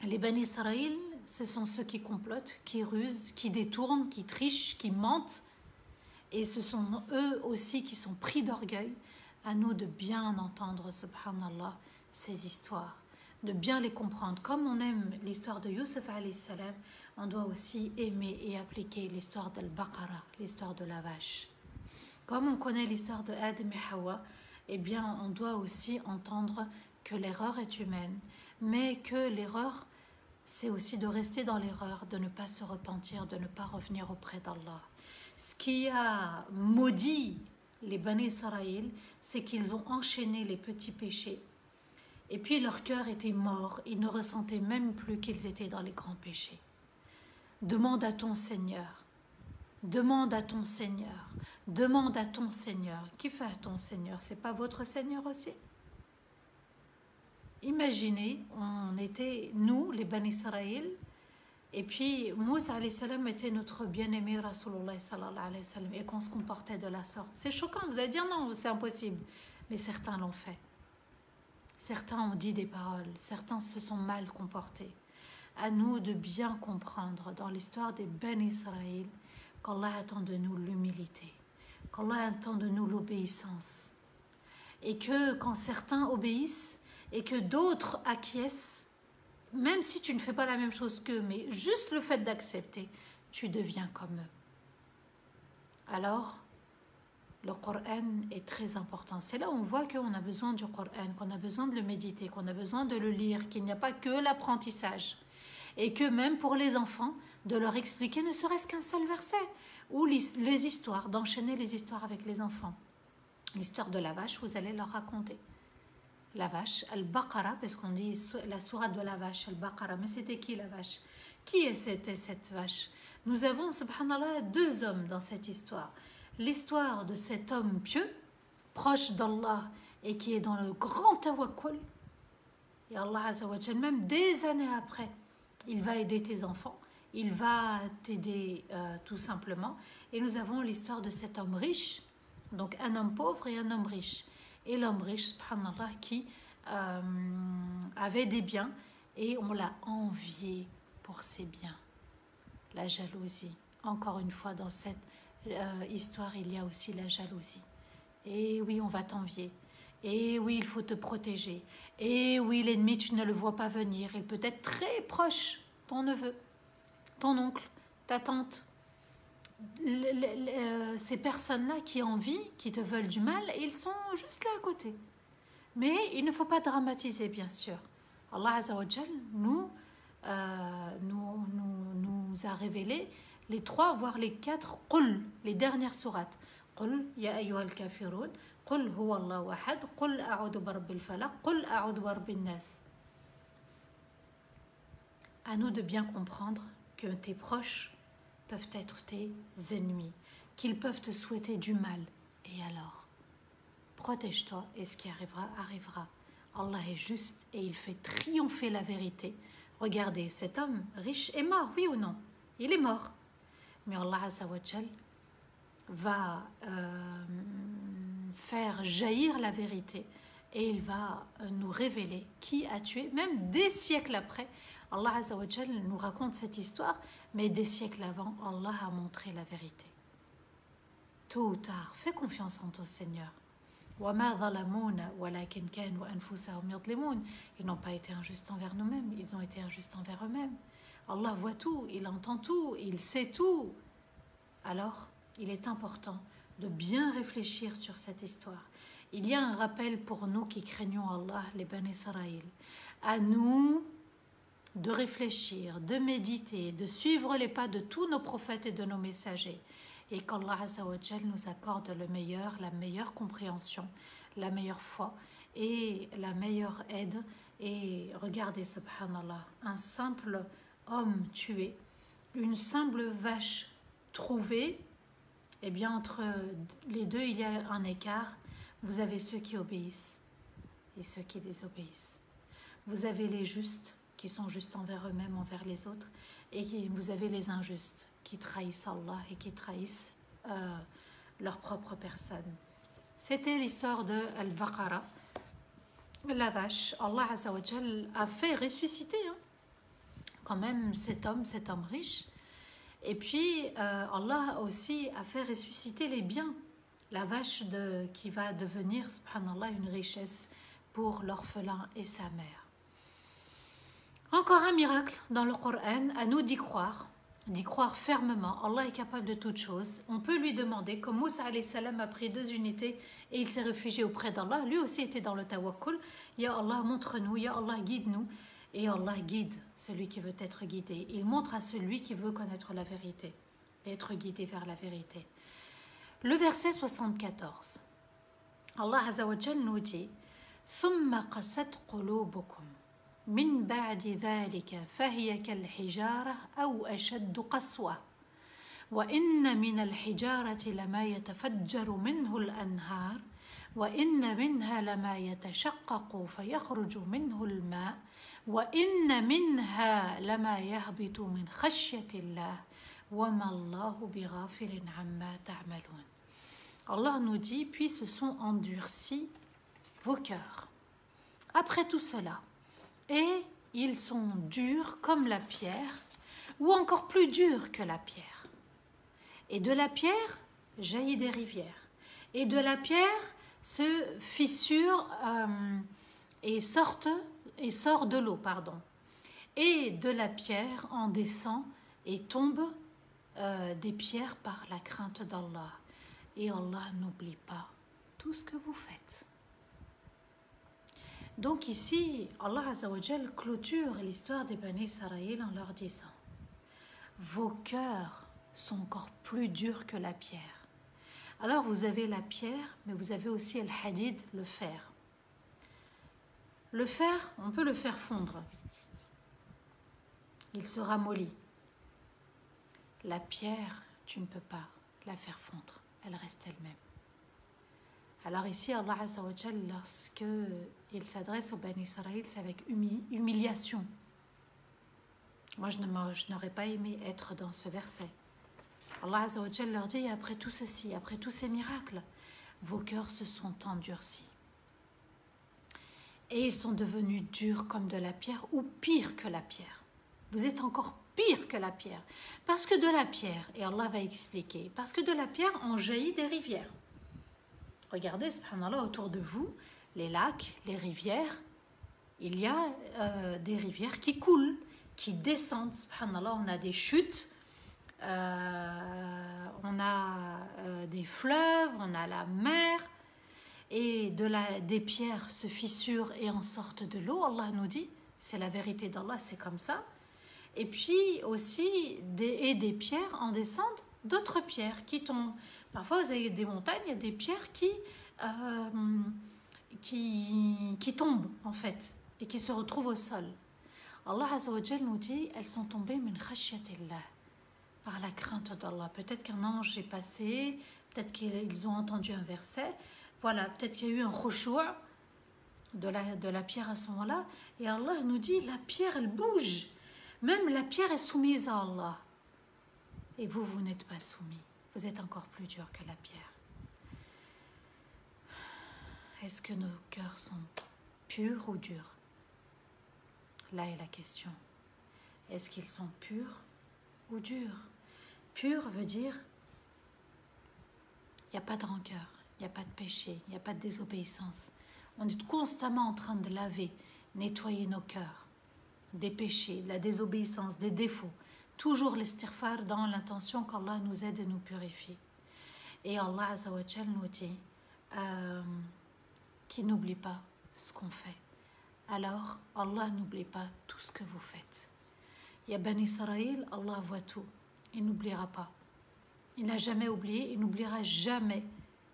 Les Bani Israël, ce sont ceux qui complotent, qui rusent, qui détournent, qui trichent, qui mentent. Et ce sont eux aussi qui sont pris d'orgueil. À nous de bien entendre, subhanallah, ces histoires, de bien les comprendre. Comme on aime l'histoire de Youssef alayhi salam, on doit aussi aimer et appliquer l'histoire d'Al-Baqarah, l'histoire de la vache. Comme on connaît l'histoire de Adam et Hawa, eh bien on doit aussi entendre que l'erreur est humaine, mais que l'erreur, c'est aussi de rester dans l'erreur, de ne pas se repentir, de ne pas revenir auprès d'Allah. Ce qui a maudit les Bani Israël, c'est qu'ils ont enchaîné les petits péchés. Et puis leur cœur était mort, ils ne ressentaient même plus qu'ils étaient dans les grands péchés. Demande à ton Seigneur, demande à ton Seigneur, demande à ton Seigneur. Qui fait à ton Seigneur? C'est pas votre Seigneur aussi? Imaginez, on était, nous, les Bani Israël, et puis Moussa alayhi salam était notre bien-aimé Rasulullah sallallahu alayhi wa sallam, et qu'on se comportait de la sorte. C'est choquant, vous allez dire non, c'est impossible. Mais certains l'ont fait. Certains ont dit des paroles, certains se sont mal comportés. À nous de bien comprendre dans l'histoire des Bani Israël qu'Allah attend de nous l'humilité, qu'Allah attend de nous l'obéissance. Et que quand certains obéissent et que d'autres acquiescent, même si tu ne fais pas la même chose qu'eux, mais juste le fait d'accepter, tu deviens comme eux. Alors, le Coran est très important. C'est là où on voit qu'on a besoin du Coran, qu'on a besoin de le méditer, qu'on a besoin de le lire, qu'il n'y a pas que l'apprentissage. Et que même pour les enfants, de leur expliquer ne serait-ce qu'un seul verset, ou les histoires, d'enchaîner les histoires avec les enfants. L'histoire de la vache, vous allez leur raconter. La vache, Al-Baqarah, parce qu'on dit la sourate de la vache, Al-Baqarah, mais c'était qui la vache? Qui était cette vache? Nous avons, subhanallah, deux hommes dans cette histoire. L'histoire de cet homme pieux, proche d'Allah, et qui est dans le grand tawakkul. Et Allah Azza wa Jal, même des années après, il va aider tes enfants, il va t'aider tout simplement. Et nous avons l'histoire de cet homme riche, donc un homme pauvre et un homme riche. Et l'homme riche, subhanallah, qui avait des biens et on l'a envié pour ses biens. La jalousie. Encore une fois, dans cette histoire, il y a aussi la jalousie. Et oui, on va t'envier. Et oui, il faut te protéger. Et oui, l'ennemi, tu ne le vois pas venir. Il peut être très proche, ton neveu, ton oncle, ta tante. Ces personnes-là qui ont envie, qui te veulent du mal, ils sont juste là à côté. Mais il ne faut pas dramatiser, bien sûr. Allah Azza wa Jal nous a révélé les 3, voire les 4 qul, les dernières sourates. Qul ya ayyuhal kafirun, qul huwa Allahu ahad, qul a'udhu birabbil falaq, qul a'udhu birabbin nas. À nous de bien comprendre que tes proches peuvent être tes ennemis, qu'ils peuvent te souhaiter du mal. Et alors, protège-toi et ce qui arrivera, arrivera. Allah est juste et il fait triompher la vérité. Regardez, cet homme riche est mort, oui ou non? Il est mort. Mais Allah Azza wa Jal va faire jaillir la vérité et il va nous révéler qui a tué, même des siècles après. Allah Azza wa Jal nous raconte cette histoire, mais des siècles avant, Allah a montré la vérité. Tôt ou tard, fais confiance en ton Seigneur. Ils n'ont pas été injustes envers nous-mêmes, ils ont été injustes envers eux-mêmes. Allah voit tout, il entend tout, il sait tout. Alors, il est important de bien réfléchir sur cette histoire. Il y a un rappel pour nous qui craignons Allah, les Bani Israël. À nous de réfléchir, de méditer, de suivre les pas de tous nos prophètes et de nos messagers. Et qu'Allah Azza wa Jal nous accorde le meilleur, la meilleure compréhension, la meilleure foi et la meilleure aide. Et regardez, subhanallah, un simple homme tué, une simple vache trouvée, eh bien entre les deux il y a un écart. Vous avez ceux qui obéissent et ceux qui désobéissent. Vous avez les justes qui sont justes envers eux-mêmes, envers les autres, et vous avez les injustes qui trahissent Allah et qui trahissent leur propre personne. C'était l'histoire de Al-Baqarah, la vache. Allah Azza wa Jal a fait ressusciter quand même cet homme riche. Et puis Allah aussi a fait ressusciter les biens. La vache qui va devenir, subhanallah, une richesse pour l'orphelin et sa mère. Encore un miracle dans le Coran, à nous d'y croire fermement. Allah est capable de toutes choses. On peut lui demander, comme Moussa alayhi salam a pris 2 unités et il s'est réfugié auprès d'Allah, lui aussi était dans le tawakkul. Ya Allah, montre-nous, Ya Allah, guide-nous. Et Allah guide celui qui veut être guidé. Il montre à celui qui veut connaître la vérité et être guidé vers la vérité. Le verset 74. Allah Azza wa Jal nous dit ثُمَّ قَسَتْ قُلُوبُكُمْ من بعد ذلك فهي كالحجارة أو أشد قسوة وإن من الحجارة لما يتفجر منه الأنهار وإن منها لما يتشقق فيخرج منه الماء وإن منها لما يهبط من خشية الله وما الله بغافل عما تعملون. Allah nous dit, puis se sont endurcis vos cœurs. Après tout cela, et ils sont durs comme la pierre, ou encore plus durs que la pierre. Et de la pierre jaillit des rivières. Et de la pierre se fissure et sort de l'eau, pardon. Et de la pierre en descend et tombe des pierres par la crainte d'Allah. Et Allah n'oublie pas tout ce que vous faites. Donc ici, Allah Azza wa Jal clôture l'histoire des Bani Israël en leur disant « Vos cœurs sont encore plus durs que la pierre. » Alors vous avez la pierre, mais vous avez aussi le hadid, le fer. Le fer, on peut le faire fondre. Il se ramollit. La pierre, tu ne peux pas la faire fondre. Elle reste elle-même. Alors ici, Allah Azza wa Jal, lorsqu'il s'adresse aux Bani Israël, c'est avec humiliation. Moi, je n'aurais pas aimé être dans ce verset. Allah Azza wa Jal leur dit, après tout ceci, après tous ces miracles, vos cœurs se sont endurcis. Et ils sont devenus durs comme de la pierre, ou pire que la pierre. Vous êtes encore pire que la pierre. Parce que de la pierre, et Allah va expliquer, parce que de la pierre, on jaillit des rivières. Regardez, subhanallah, autour de vous, les lacs, les rivières, il y a des rivières qui coulent, qui descendent. Subhanallah, on a des chutes, on a des fleuves, on a la mer, et des pierres se fissurent et en sortent de l'eau. Allah nous dit, c'est la vérité d'Allah, c'est comme ça. Et puis aussi, des pierres en descendent d'autres pierres qui tombent. Parfois, vous avez des montagnes, il y a des pierres qui tombent, en fait, et qui se retrouvent au sol. Allah Azza wa Jal nous dit, elles sont tombées min khashyatillah, par la crainte d'Allah. Peut-être qu'un ange est passé, peut-être qu'ils ont entendu un verset, voilà, peut-être qu'il y a eu un khushu' de la pierre à ce moment-là, et Allah nous dit, la pierre, elle bouge. Même la pierre est soumise à Allah. Et vous, vous n'êtes pas soumis. Vous êtes encore plus dur que la pierre. Est-ce que nos cœurs sont purs ou durs? Là est la question. Est-ce qu'ils sont purs ou durs? Pur veut dire, il n'y a pas de rancœur, il n'y a pas de péché, il n'y a pas de désobéissance. On est constamment en train de laver, nettoyer nos cœurs des péchés, de la désobéissance, des défauts. Toujours l'istighfar dans l'intention qu'Allah nous aide et nous purifie. Et Allah Azza wa Jal nous dit qu'il n'oublie pas ce qu'on fait. Alors, Allah n'oublie pas tout ce que vous faites. Il y a Ben Israël, Allah voit tout. Il n'oubliera pas. Il n'a jamais oublié, il n'oubliera jamais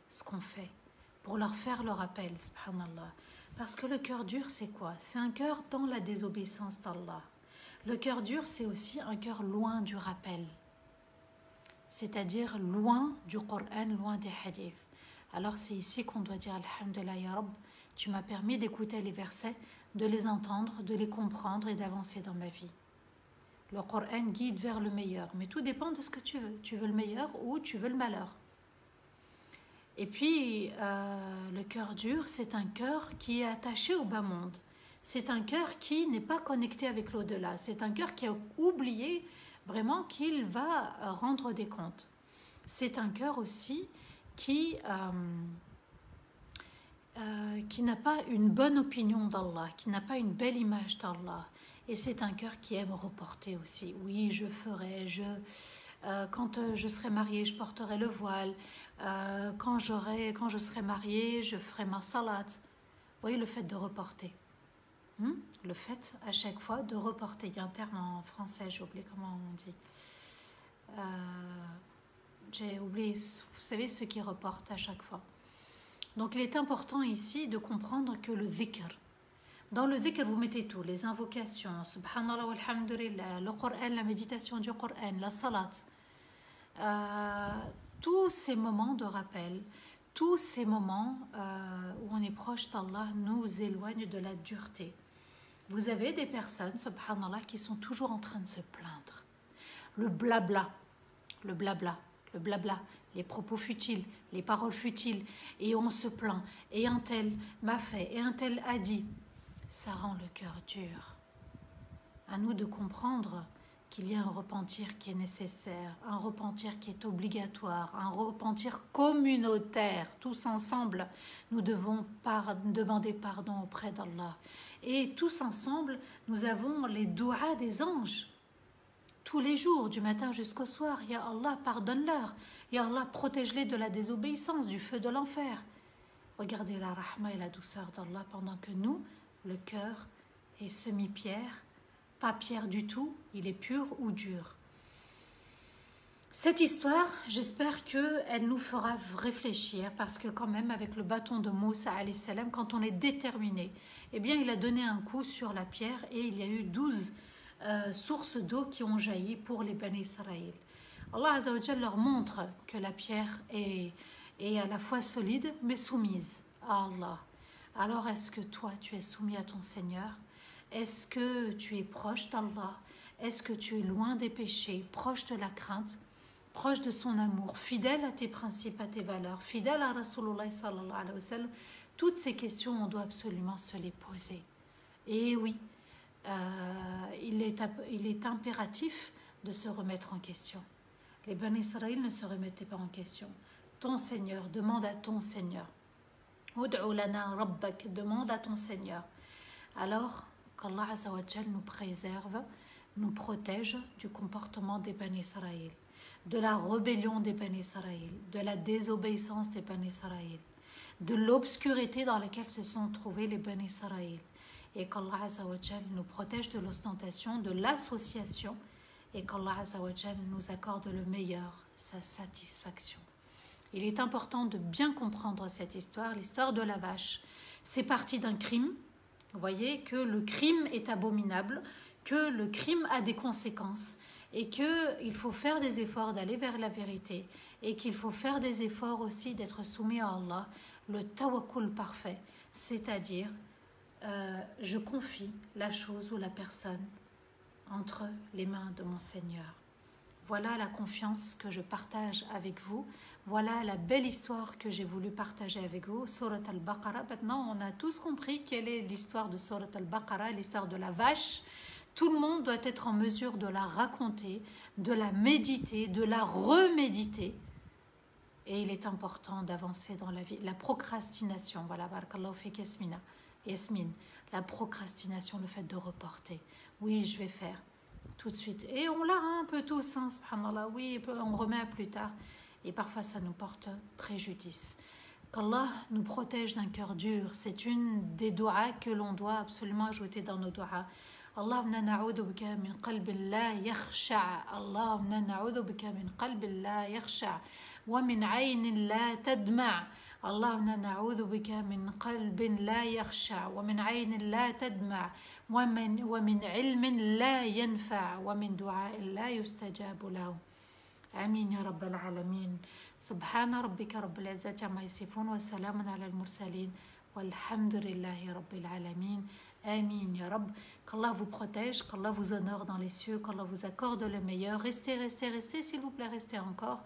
ce qu'on fait. Pour leur faire le rappel, subhanallah. Parce que le cœur dur, c'est quoi? C'est un cœur dans la désobéissance d'Allah. Le cœur dur, c'est aussi un cœur loin du rappel. C'est-à-dire loin du Coran, loin des hadiths. Alors c'est ici qu'on doit dire Alhamdulillah ya Rabb, tu m'as permis d'écouter les versets, de les entendre, de les comprendre et d'avancer dans ma vie. Le Coran guide vers le meilleur, mais tout dépend de ce que tu veux. Tu veux le meilleur ou tu veux le malheur. Et puis, le cœur dur, c'est un cœur qui est attaché au bas monde. C'est un cœur qui n'est pas connecté avec l'au-delà. C'est un cœur qui a oublié vraiment qu'il va rendre des comptes. C'est un cœur aussi qui n'a pas une bonne opinion d'Allah, qui n'a pas une belle image d'Allah. Et c'est un cœur qui aime reporter aussi. Oui, je ferai, quand je serai mariée, je porterai le voile. Quand je serai mariée, je ferai ma salat. Vous voyez le fait de reporter. Le fait à chaque fois de reporter. Il y a un terme en français, j'ai oublié comment on dit. J'ai oublié, vous savez, ceux qui reportent à chaque fois. Donc il est important ici de comprendre que le dhikr, dans le dhikr vous mettez tout, les invocations, subhanallah walhamdulillah, le Coran, la méditation du Coran, la salat, tous ces moments de rappel, tous ces moments où on est proche d'Allah nous éloignent de la dureté. Vous avez des personnes, subhanallah, qui sont toujours en train de se plaindre. Le blabla, le blabla, le blabla, les propos futiles, les paroles futiles, et on se plaint, et un tel m'a fait, et un tel a dit. Ça rend le cœur dur. À nous de comprendre qu'il y a un repentir qui est nécessaire, un repentir qui est obligatoire, un repentir communautaire. Tous ensemble, nous devons demander pardon auprès d'Allah. Et tous ensemble, nous avons les douas des anges. Tous les jours, du matin jusqu'au soir, Ya Allah, pardonne-leur. Ya Allah, protège-les de la désobéissance, du feu de l'enfer. Regardez la rahma et la douceur d'Allah pendant que nous, le cœur est semi-pierre, pas pierre du tout, il est pur ou dur. Cette histoire, j'espère qu'elle nous fera réfléchir parce que quand même avec le bâton de Moussa alayhi salam, quand on est déterminé, eh bien il a donné un coup sur la pierre et il y a eu 12 sources d'eau qui ont jailli pour les Bani Israël. Allah Azza wa Jal leur montre que la pierre est à la fois solide mais soumise à Allah. Alors est-ce que toi tu es soumis à ton Seigneur? Est-ce que tu es proche d'Allah? Est-ce que tu es loin des péchés, proche de la crainte, proche de son amour, fidèle à tes principes, à tes valeurs, fidèle à Rasulullah sallallahu alayhi wa sallam? Toutes ces questions, on doit absolument se les poser. Et oui, il est impératif de se remettre en question. Les Bani Israël ne se remettaient pas en question. Ton Seigneur, demande à ton Seigneur. Ud'u lana rabbak, demande à ton Seigneur. Alors qu'Allah Azza wa Jal nous préserve, nous protège du comportement des Bani Israël, de la rébellion des Bani Israël, de la désobéissance des Bani Israël, de l'obscurité dans laquelle se sont trouvés les Bani Israël, et qu'Allah Azza wa Jal nous protège de l'ostentation, de l'association, et qu'Allah Azza wa Jal nous accorde le meilleur, sa satisfaction. Il est important de bien comprendre cette histoire, l'histoire de la vache. C'est parti d'un crime. Vous voyez que le crime est abominable, que le crime a des conséquences et qu'il faut faire des efforts d'aller vers la vérité et qu'il faut faire des efforts aussi d'être soumis à Allah, le tawakkul parfait, c'est-à-dire je confie la chose ou la personne entre les mains de mon Seigneur. Voilà la confiance que je partage avec vous. Voilà la belle histoire que j'ai voulu partager avec vous. Surat al-Baqarah. Maintenant, on a tous compris quelle est l'histoire de Surat al-Baqarah, l'histoire de la vache. Tout le monde doit être en mesure de la raconter, de la méditer, de la reméditer. Et il est important d'avancer dans la vie. La procrastination, voilà, barakallahu fik Yasmine, la procrastination, le fait de reporter. Oui, je vais faire tout de suite. Et on l'a un peu tous, hein, subhanallah. Oui, on remet à plus tard. Et parfois, ça nous porte préjudice. Qu'Allah nous protège d'un cœur dur. C'est une des doigts que l'on doit absolument ajouter dans nos doigts. Allahumma na'udhu bika min qalbin la yakhsha'. Allahumma na'udhu bika min qalbin la yakhsha'. Wa min 'aynin la tadma'. اللهم نعوذ بك من قلب لا يخشع ومن عين لا تدمع ومن علم لا ينفع ومن دعاء لا يستجاب له آمين يا رب العالمين سبحان ربك رب العزة عما يصفون وسلام على المرسلين والحمد لله رب العالمين آمين يا رب. Qu'Allah vous protège, qu'Allah vous honore dans les cieux, qu'Allah vous accorde le meilleur. Restez, restez, restez, s'il vous plaît, restez encore.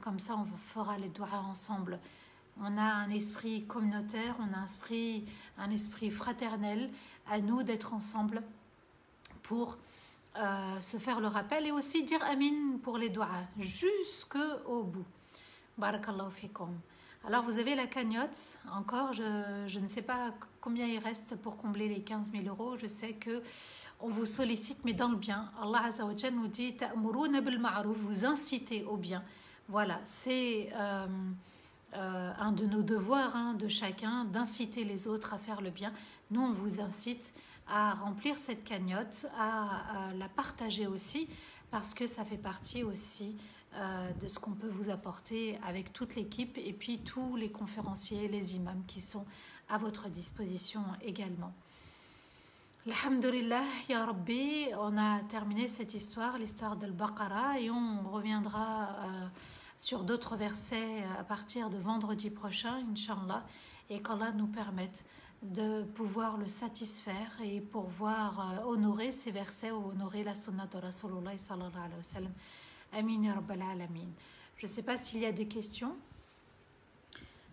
Comme ça, on fera les doigts ensemble. On a un esprit communautaire, on a un esprit fraternel, à nous d'être ensemble pour se faire le rappel et aussi dire Amin pour les doigts jusqu'au bout. Barakallahu fikum. Alors vous avez la cagnotte, encore, je ne sais pas combien il reste pour combler les 15 000 euros, je sais qu'on vous sollicite, mais dans le bien. Allah Azza wa Jalla nous dit Ta'muruna bil ma'ruf, vous incitez au bien. Voilà, c'est un de nos devoirs, hein, de chacun, d'inciter les autres à faire le bien. Nous, on vous incite à remplir cette cagnotte, à la partager aussi, parce que ça fait partie aussi de ce qu'on peut vous apporter avec toute l'équipe et puis tous les conférenciers, les imams qui sont à votre disposition également. Alhamdulillah, Ya Rabbi, on a terminé cette histoire, l'histoire d'Al-Baqarah, et on reviendra sur d'autres versets à partir de vendredi prochain, Inch'Allah, et qu'Allah nous permette de pouvoir le satisfaire et pouvoir honorer ces versets, honorer la sunna de Rasulullah sallallahu alayhi wa sallam. Amin ya rabbal alamin. Je ne sais pas s'il y a des questions.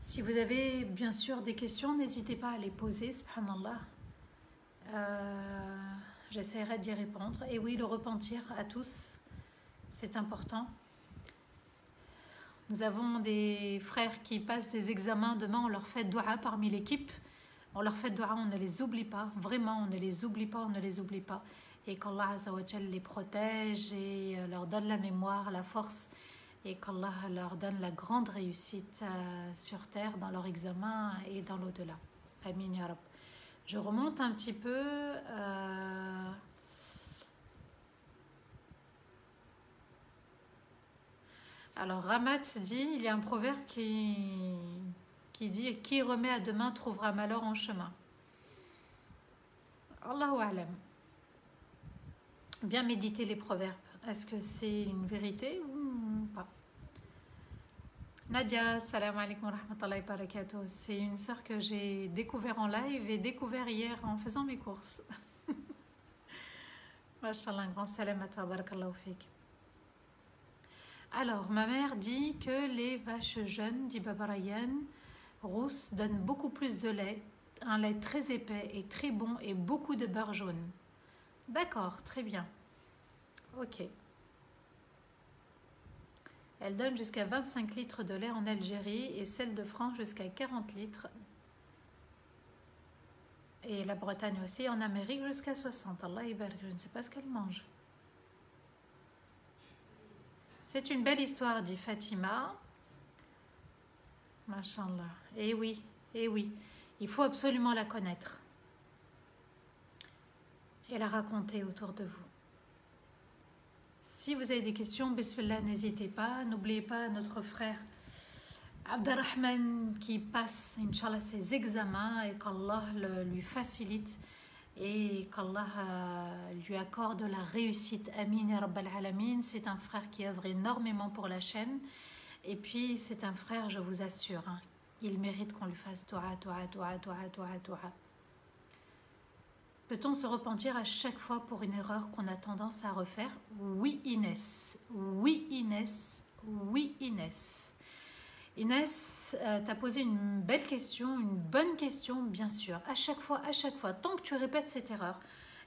Si vous avez bien sûr des questions, n'hésitez pas à les poser, subhanallah. J'essaierai d'y répondre. Et oui, le repentir à tous, c'est important. Nous avons des frères qui passent des examens demain, on leur fait dua parmi l'équipe. On leur fait dua, on ne les oublie pas. Vraiment, on ne les oublie pas, on ne les oublie pas. Et qu'Allah Azza wa Jal les protège et leur donne la mémoire, la force. Et qu'Allah leur donne la grande réussite sur terre, dans leur examen et dans l'au-delà. Amin ya Rab. Je remonte un petit peu. Alors Ramat dit, il y a un proverbe qui dit « Qui remet à demain trouvera malheur en chemin ». Allahu a'lam. Bien méditer les proverbes. Est-ce que c'est une vérité ou pas? Nadia, salam alaikum wa rahmatullahi wa barakatuh. C'est une sœur que j'ai découvert en live et découvert hier en faisant mes courses. Mashallah, un grand salam à toi, barakallahu fik. Alors, ma mère dit que les vaches jeunes, dit Baba Ryan, rousses, donnent beaucoup plus de lait, un lait très épais et très bon et beaucoup de beurre jaune. D'accord, très bien. Ok. Elle donne jusqu'à 25 litres de lait en Algérie et celle de France jusqu'à 40 litres. Et la Bretagne aussi, en Amérique jusqu'à 60. Allah ibarak, je ne sais pas ce qu'elle mange. C'est une belle histoire, dit Fatima. Machallah. Eh oui, eh oui. Il faut absolument la connaître. Et la raconter autour de vous. Si vous avez des questions, bismillah, n'hésitez pas. N'oubliez pas notre frère Abderrahman qui passe, Inch'Allah, ses examens et qu'Allah lui facilite et qu'Allah lui accorde la réussite. Amin ya Rabbal Alamin. C'est un frère qui œuvre énormément pour la chaîne. Et puis, c'est un frère, je vous assure, hein, il mérite qu'on lui fasse dua. Peut-on se repentir à chaque fois pour une erreur qu'on a tendance à refaire? Oui, Inès. Oui, Inès. Oui, Inès. Inès, tu as posé une belle question, une bonne question, bien sûr. À chaque fois, tant que tu répètes cette erreur,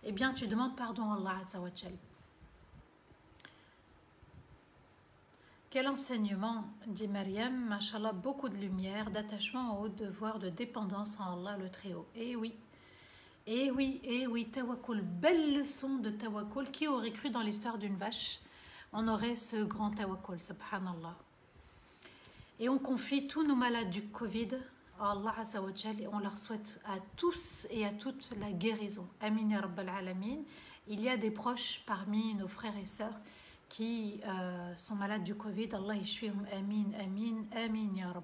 eh bien, tu demandes pardon à Allah Azza wa Jal. Quel enseignement, dit Mariam, machallah, beaucoup de lumière, d'attachement au devoir de dépendance en Allah le Très-Haut. Eh oui, eh oui, eh oui, tawakkul, belle leçon de tawakkul. Qui aurait cru dans l'histoire d'une vache? On aurait ce grand tawakkul, subhanallah. Et on confie tous nos malades du Covid à Allah Azza wa Jal et on leur souhaite à tous et à toutes la guérison. Amin ya Rabbal Alamin. Il y a des proches parmi nos frères et sœurs qui sont malades du Covid. Allah yashfihum, amin, amin, amin ya Rabb.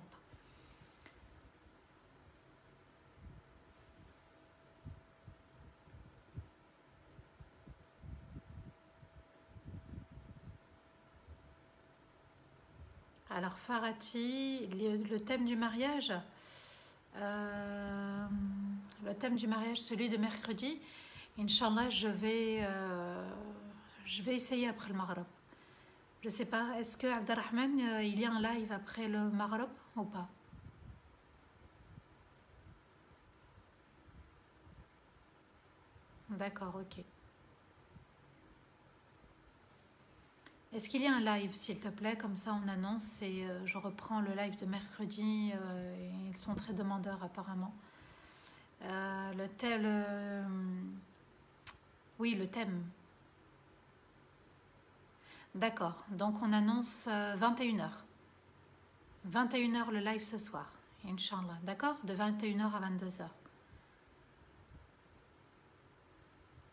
Alors Farati, le thème du mariage, celui de mercredi, Inch'Allah, je vais essayer après le Maghreb. Je ne sais pas, est-ce que Abderrahman, il y a un live après le Maghreb ou pas? D'accord, ok. Est-ce qu'il y a un live, s'il te plaît? Comme ça, on annonce et je reprends le live de mercredi. Ils sont très demandeurs, apparemment. Oui, le thème. D'accord. Donc, on annonce 21h. 21h le live ce soir, Inch'Allah. D'accord? De 21h à 22h.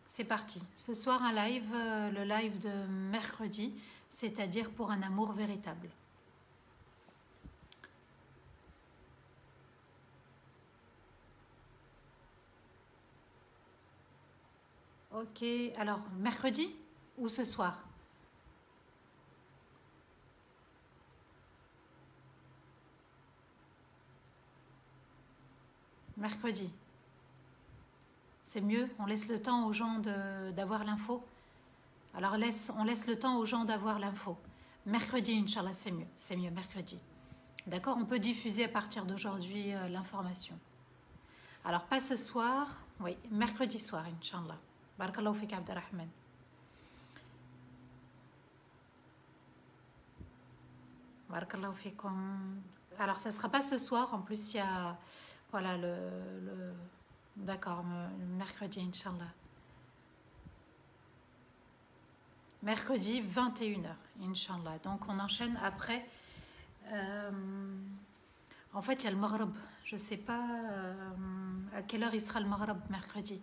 C'est parti. Ce soir, un live, le live de mercredi, c'est-à-dire pour un amour véritable. Ok, alors mercredi ou ce soir? Mercredi. C'est mieux, on laisse le temps aux gens d'avoir l'info. Alors on laisse le temps aux gens d'avoir l'info. Mercredi, Inch'Allah, c'est mieux mercredi. D'accord, on peut diffuser à partir d'aujourd'hui l'information. Alors pas ce soir, oui, mercredi soir, Inch'Allah. Barakallahu fik Abderrahman. Barakallahu fikum. Alors ça ne sera pas ce soir, en plus il y a voilà d'accord, mercredi, Inch'Allah. Mercredi, 21h, Inch'Allah. Donc, on enchaîne après. En fait, il y a le Maghreb. Je ne sais pas à quelle heure il sera le Maghreb mercredi.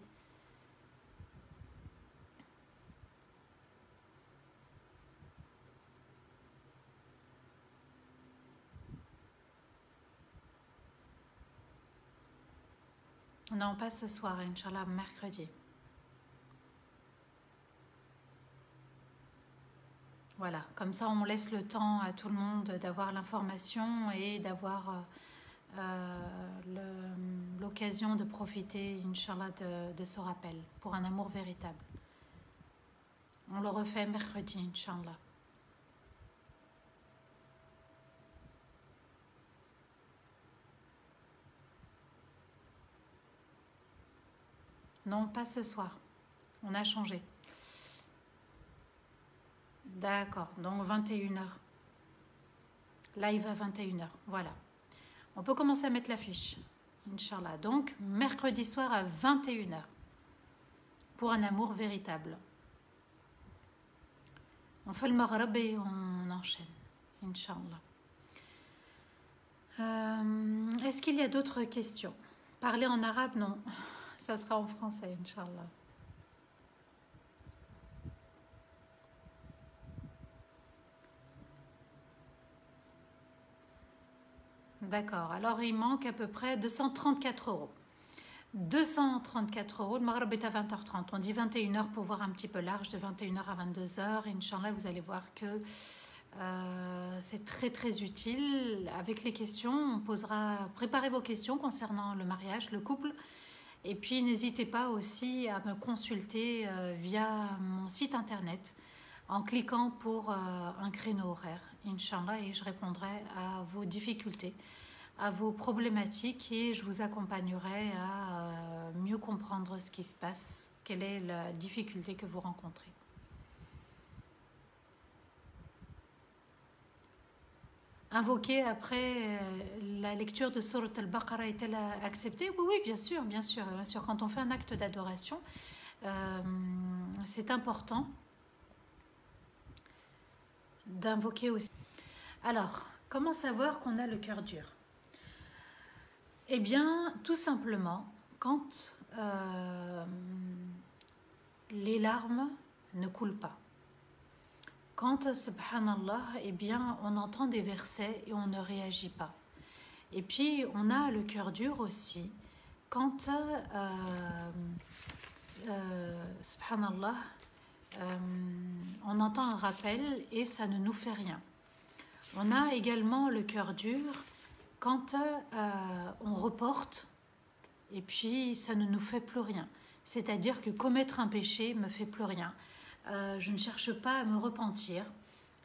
Non, pas ce soir, Inch'Allah, mercredi. Voilà, comme ça on laisse le temps à tout le monde d'avoir l'information et d'avoir l'occasion de profiter, Inch'Allah, de ce rappel pour un amour véritable. On le refait mercredi, Inch'Allah. Non, pas ce soir. On a changé. D'accord, donc 21h. Live à 21h. Voilà. On peut commencer à mettre l'affiche. Inch'Allah. Donc, mercredi soir à 21h. Pour un amour véritable. On fait le maghreb et on enchaîne. Inch'Allah. Est-ce qu'il y a d'autres questions? Parler en arabe, non. Ça sera en français, Inch'Allah. D'accord. Alors, il manque à peu près 234 €. 234 €. Le maghreb est à 20h30. On dit 21h pour voir un petit peu large, de 21h à 22h. Inch'Allah, vous allez voir que c'est très très utile. Avec les questions, on posera, préparez vos questions concernant le mariage, le couple, et puis n'hésitez pas aussi à me consulter via mon site internet en cliquant pour un créneau horaire, Inch'Allah, et je répondrai à vos difficultés, à vos problématiques, et je vous accompagnerai à mieux comprendre ce qui se passe, quelle est la difficulté que vous rencontrez. Invoquer après la lecture de Surat al-Baqarah est-elle acceptée? Oui, oui, bien sûr, bien sûr, bien sûr. Quand on fait un acte d'adoration, c'est important d'invoquer aussi. Alors, comment savoir qu'on a le cœur dur? Eh bien, tout simplement, quand les larmes ne coulent pas. Quand, subhanallah, eh bien, on entend des versets et on ne réagit pas. Et puis, on a le cœur dur aussi quand, subhanallah, on entend un rappel et ça ne nous fait rien. On a également le cœur dur quand on reporte et puis ça ne nous fait plus rien. C'est-à-dire que commettre un péché ne me fait plus rien. Je ne cherche pas à me repentir.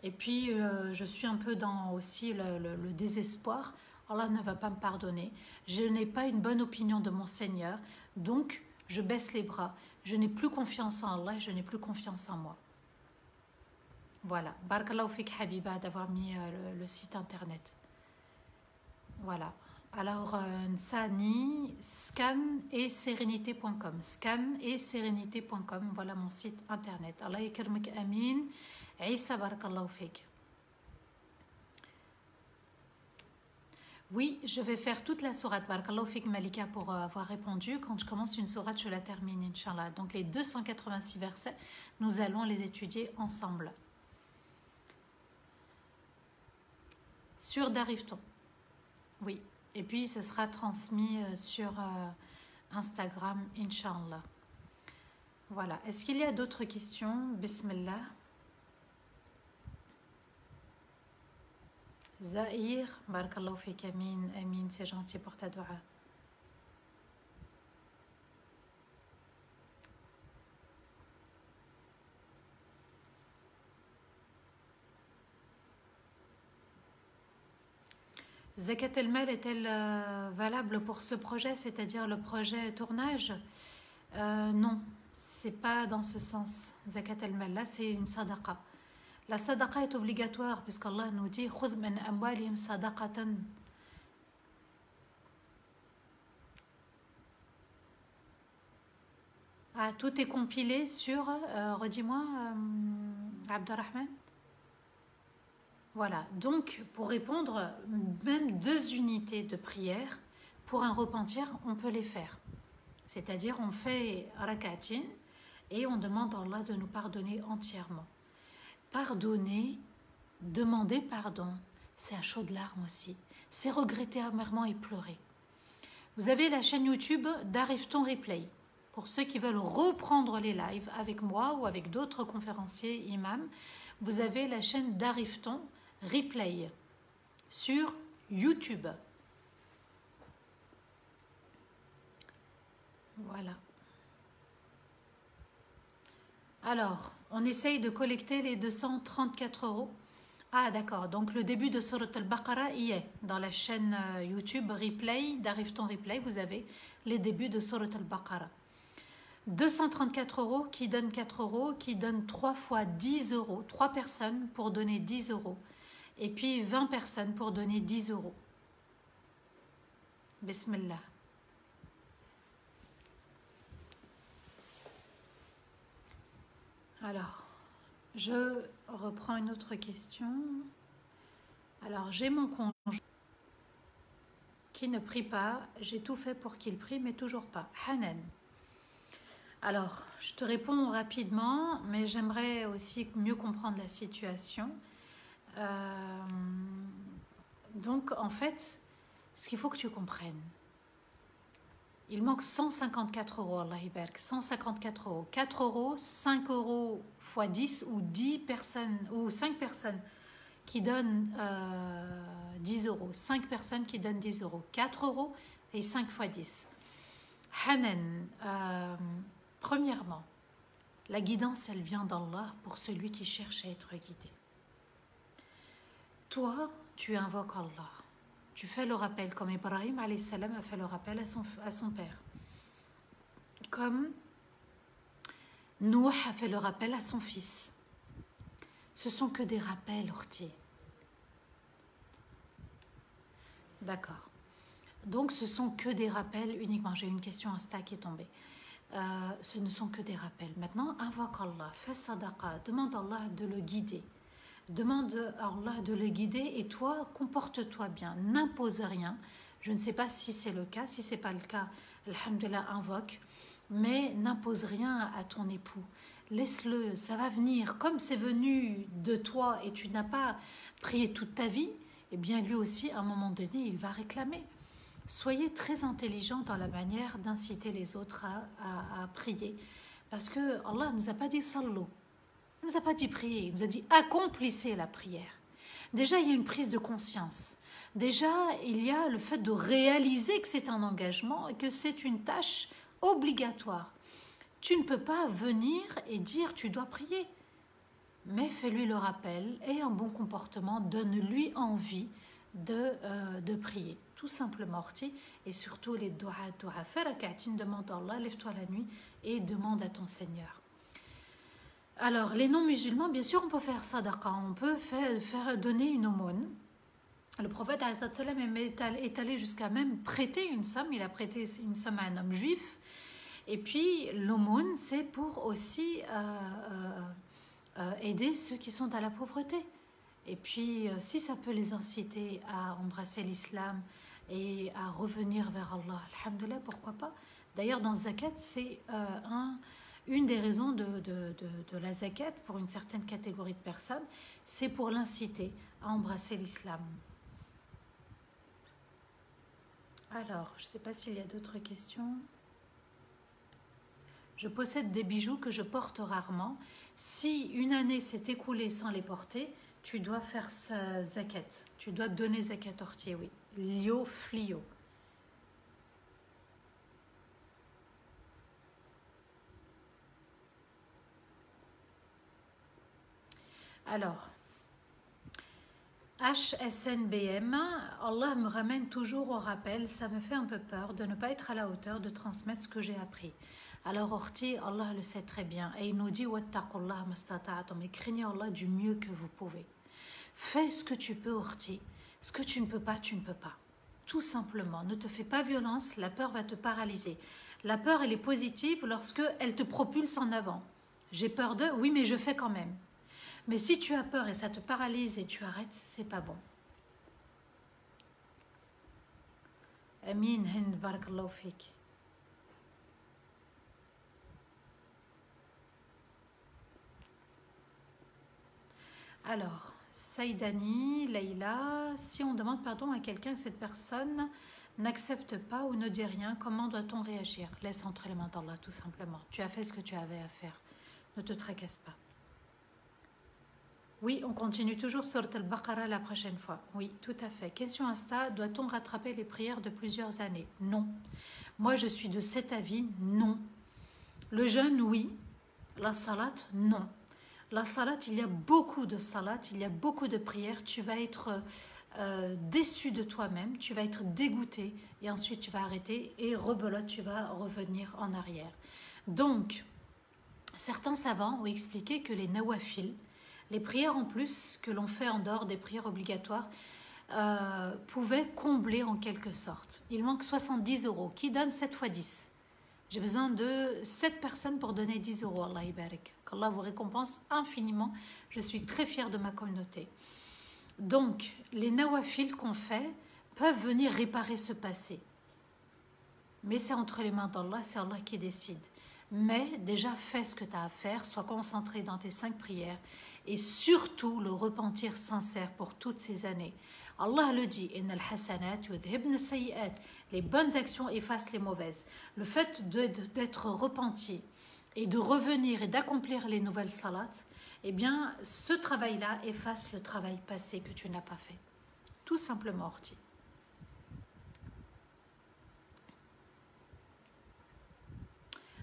Et puis, je suis un peu dans aussi le désespoir. Allah ne va pas me pardonner. Je n'ai pas une bonne opinion de mon Seigneur. Donc, je baisse les bras. Je n'ai plus confiance en Allah et je n'ai plus confiance en moi. Voilà. Barakallahu fik Habiba d'avoir mis le site internet. Voilà. Alors, Nsani, scan et sérénité.com. Scan et sérénité.com. Voilà mon site internet. Allah yakirmak amin. Aïssa barakallahu fik. Oui, je vais faire toute la sourate. Barakallahu fik Malika pour avoir répondu. Quand je commence une sourate, je la termine, Inch'Allah. Donc, les 286 versets, nous allons les étudier ensemble. Sur Darifton. Oui. Et puis, ce sera transmis sur Instagram, Inch'Allah. Voilà. Est-ce qu'il y a d'autres questions? Bismillah. Zahir, barakallahu fik, amin, amin, c'est gentil pour ta dua. Zakat el-Mal est-elle valable pour ce projet, c'est-à-dire le projet tournage? Non, c'est pas dans ce sens. Zakat el-Mal, là c'est une sadaqa. La sadaqa est obligatoire puisqu'Allah nous dit khudh min amwalihim sadaqatan. Ah, tout est compilé sur, redis-moi, Abdurrahman. Voilà, donc pour répondre, même 2 unités de prière, pour un repentir, on peut les faire. C'est-à-dire, on fait rakatin et on demande à Allah de nous pardonner entièrement. Pardonner, demander pardon, c'est un chaud de larmes aussi. C'est regretter amèrement et pleurer. Vous avez la chaîne YouTube d'Arifton Replay. Pour ceux qui veulent reprendre les lives avec moi ou avec d'autres conférenciers imams, vous avez la chaîne d'Arifton Replay sur YouTube. Voilà. Alors, on essaye de collecter les 234 €. Ah d'accord, donc le début de Surat al-Baqarah y est. Dans la chaîne YouTube Replay, d'Arifton Replay, vous avez les débuts de Surat al-Baqarah. 234 € qui donne 4 €, qui donne 3 fois 10 €, 3 personnes pour donner 10 €. Et puis 20 personnes pour donner 10 euros. Bismillah. Alors, je reprends une autre question. Alors, j'ai mon conjoint qui ne prie pas. J'ai tout fait pour qu'il prie, mais toujours pas. Hanan. Alors, je te réponds rapidement, mais j'aimerais aussi mieux comprendre la situation. Donc, en fait, ce qu'il faut que tu comprennes, il manque 154 euros, Allah Iberk, 154 euros. 4 euros, 5 euros x 10 ou 10 personnes, ou 5 personnes qui donnent 10 euros. 5 personnes qui donnent 10 euros. 4 euros et 5 x 10. Hanan, premièrement, la guidance, elle vient d'Allah pour celui qui cherche à être guidé. Toi, tu invoques Allah. Tu fais le rappel, comme Ibrahim alayhi salam a fait le rappel à son père. Comme Nouh a fait le rappel à son fils. Ce sont que des rappels, Ortier. D'accord. Donc, ce sont que des rappels uniquement. J'ai une question Insta qui est tombée. Ce ne sont que des rappels. Maintenant, invoque Allah, fais sadaqa, demande à Allah de le guider. Demande à Allah de le guider et toi, comporte-toi bien. N'impose rien. Je ne sais pas si c'est le cas. Si ce n'est pas le cas, alhamdoulilah, invoque. Mais n'impose rien à ton époux. Laisse-le, ça va venir. Comme c'est venu de toi et tu n'as pas prié toute ta vie, eh bien lui aussi, à un moment donné, il va réclamer. Soyez très intelligents dans la manière d'inciter les autres à prier. Parce que Allah ne nous a pas dit sallu. Il ne nous a pas dit prier, il nous a dit accomplissez la prière. Déjà, il y a une prise de conscience. Déjà, il y a le fait de réaliser que c'est un engagement et que c'est une tâche obligatoire. Tu ne peux pas venir et dire tu dois prier. Mais fais-lui le rappel et un bon comportement, donne-lui envie de prier. Tout simplement, Orti, et surtout les doigts, fais rak'atin, demande à Allah, lève-toi la nuit et demande à ton Seigneur. Alors, les non-musulmans, bien sûr, on peut faire sadaqa, on peut faire donner une aumône. Le prophète est allé jusqu'à même prêter une somme, il a prêté une somme à un homme juif. Et puis, l'aumône, c'est pour aussi aider ceux qui sont à la pauvreté. Et puis, si ça peut les inciter à embrasser l'islam et à revenir vers Allah, alhamdoulilah, pourquoi pas. D'ailleurs, dans Zakat, c'est une des raisons de la zakat pour une certaine catégorie de personnes, c'est pour l'inciter à embrasser l'islam. Alors, je ne sais pas s'il y a d'autres questions. Je possède des bijoux que je porte rarement. Si une année s'est écoulée sans les porter, tu dois faire sa zakat. Tu dois donner zakat Ortier, oui. Lio, flio. Alors, HSNBM, Allah me ramène toujours au rappel, ça me fait un peu peur de ne pas être à la hauteur de transmettre ce que j'ai appris. Alors Orti, Allah le sait très bien et il nous dit wattaqullah mastata'tum, et craignez Allah du mieux que vous pouvez. Fais ce que tu peux Orti, ce que tu ne peux pas, tu ne peux pas. Tout simplement, ne te fais pas violence, la peur va te paralyser. La peur, elle est positive lorsque elle te propulse en avant. J'ai peur de, oui mais je fais quand même. Mais si tu as peur et ça te paralyse et tu arrêtes, c'est pas bon. Amin, Hind, barakallahu fik. Alors, Saïdani, Leïla, si on demande pardon à quelqu'un, cette personne n'accepte pas ou ne dit rien, comment doit-on réagir? Laisse entre les mains d'Allah, tout simplement. Tu as fait ce que tu avais à faire. Ne te tracasse pas. Oui, on continue toujours sur Al-Baqarah la prochaine fois. Oui, tout à fait. Question Insta, doit-on rattraper les prières de plusieurs années? Non. Moi, je suis de cet avis, non. Le jeûne, oui. La salat, non. La salat, il y a beaucoup de salat, il y a beaucoup de prières. Tu vas être déçu de toi-même, tu vas être dégoûté et ensuite tu vas arrêter et rebelote, tu vas revenir en arrière. Donc, certains savants ont expliqué que les nawafil, Les prières en plus que l'on fait en dehors des prières obligatoires pouvaient combler en quelque sorte. Il manque 70 euros. Qui donne 7 fois 10? J'ai besoin de 7 personnes pour donner 10 euros. Allah ibarik. Qu'Allah vous récompense infiniment. Je suis très fière de ma communauté. Donc, les nawafil qu'on fait peuvent venir réparer ce passé. Mais c'est entre les mains d'Allah, c'est Allah qui décide. Mais déjà, fais ce que tu as à faire, sois concentré dans tes 5 prières et surtout le repentir sincère pour toutes ces années. Allah le dit, les bonnes actions effacent les mauvaises. Le fait d'être repenti et de revenir et d'accomplir les nouvelles salats, eh bien, ce travail-là efface le travail passé que tu n'as pas fait. Tout simplement, Orti.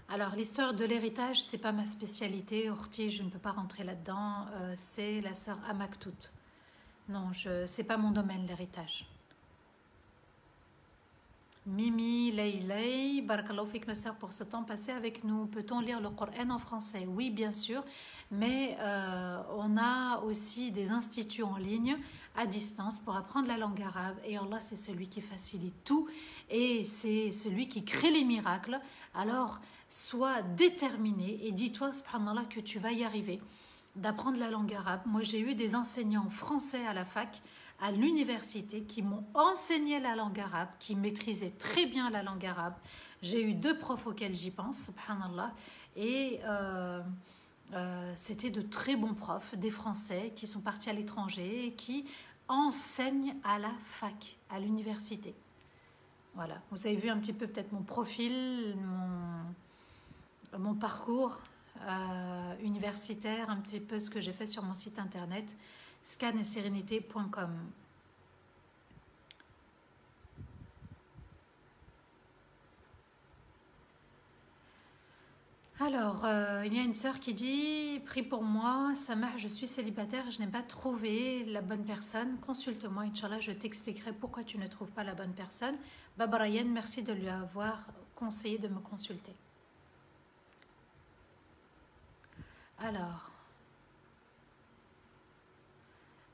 Alors, l'histoire de l'héritage, c'est pas ma spécialité. Orti, je ne peux pas rentrer là-dedans. C'est la sœur Amaktout. Non, c'est pas mon domaine, l'héritage. Mimi, Leilei, Barakallahu fik, ma sœur, pour ce temps passé avec nous. Peut-on lire le Coran en français? Oui, bien sûr, mais on a aussi des instituts en ligne, à distance, pour apprendre la langue arabe. Et Allah, c'est celui qui facilite tout et c'est celui qui crée les miracles. Alors, sois déterminé et dis-toi, subhanallah, que tu vas y arriver, d'apprendre la langue arabe. Moi, j'ai eu des enseignants français à la fac, à l'université, qui m'ont enseigné la langue arabe, qui maîtrisaient très bien la langue arabe. J'ai eu 2 profs auxquels j'y pense, subhanallah, et c'était de très bons profs, des Français qui sont partis à l'étranger et qui enseignent à la fac, à l'université. Voilà, vous avez vu un petit peu peut-être mon profil, mon parcours universitaire, un petit peu ce que j'ai fait sur mon site internet, scaneetserenité.com. Alors, il y a une sœur qui dit « Prie pour moi, Samah, je suis célibataire, je n'ai pas trouvé la bonne personne. Consulte-moi, Inch'Allah, je t'expliquerai pourquoi tu ne trouves pas la bonne personne. » Baba Ryan, merci de lui avoir conseillé de me consulter. Alors,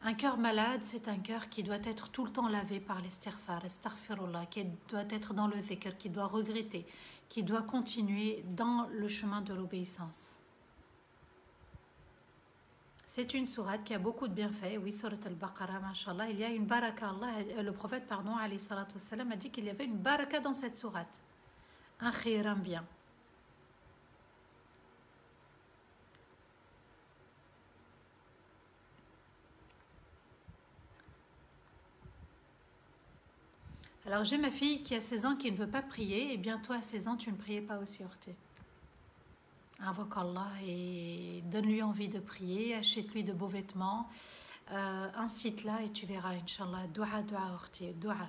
un cœur malade, c'est un cœur qui doit être tout le temps lavé par l'istighfar, astaghfirullah, qui doit être dans le zikr, qui doit regretter, qui doit continuer dans le chemin de l'obéissance. C'est une sourate qui a beaucoup de bienfaits. Oui, sourate al-Baqarah, mashallah. Il y a une baraka. Allah, le prophète, pardon, alayhi salatu wassalam, a dit qu'il y avait une baraka dans cette sourate. Un khayr, un bien. Alors j'ai ma fille qui a 16 ans qui ne veut pas prier, et bien toi à 16 ans tu ne priais pas aussi, Orti. Invoque Allah et donne-lui envie de prier, achète-lui de beaux vêtements, incite-la et tu verras, Inch'Allah. Dua, dua, Orti, dua.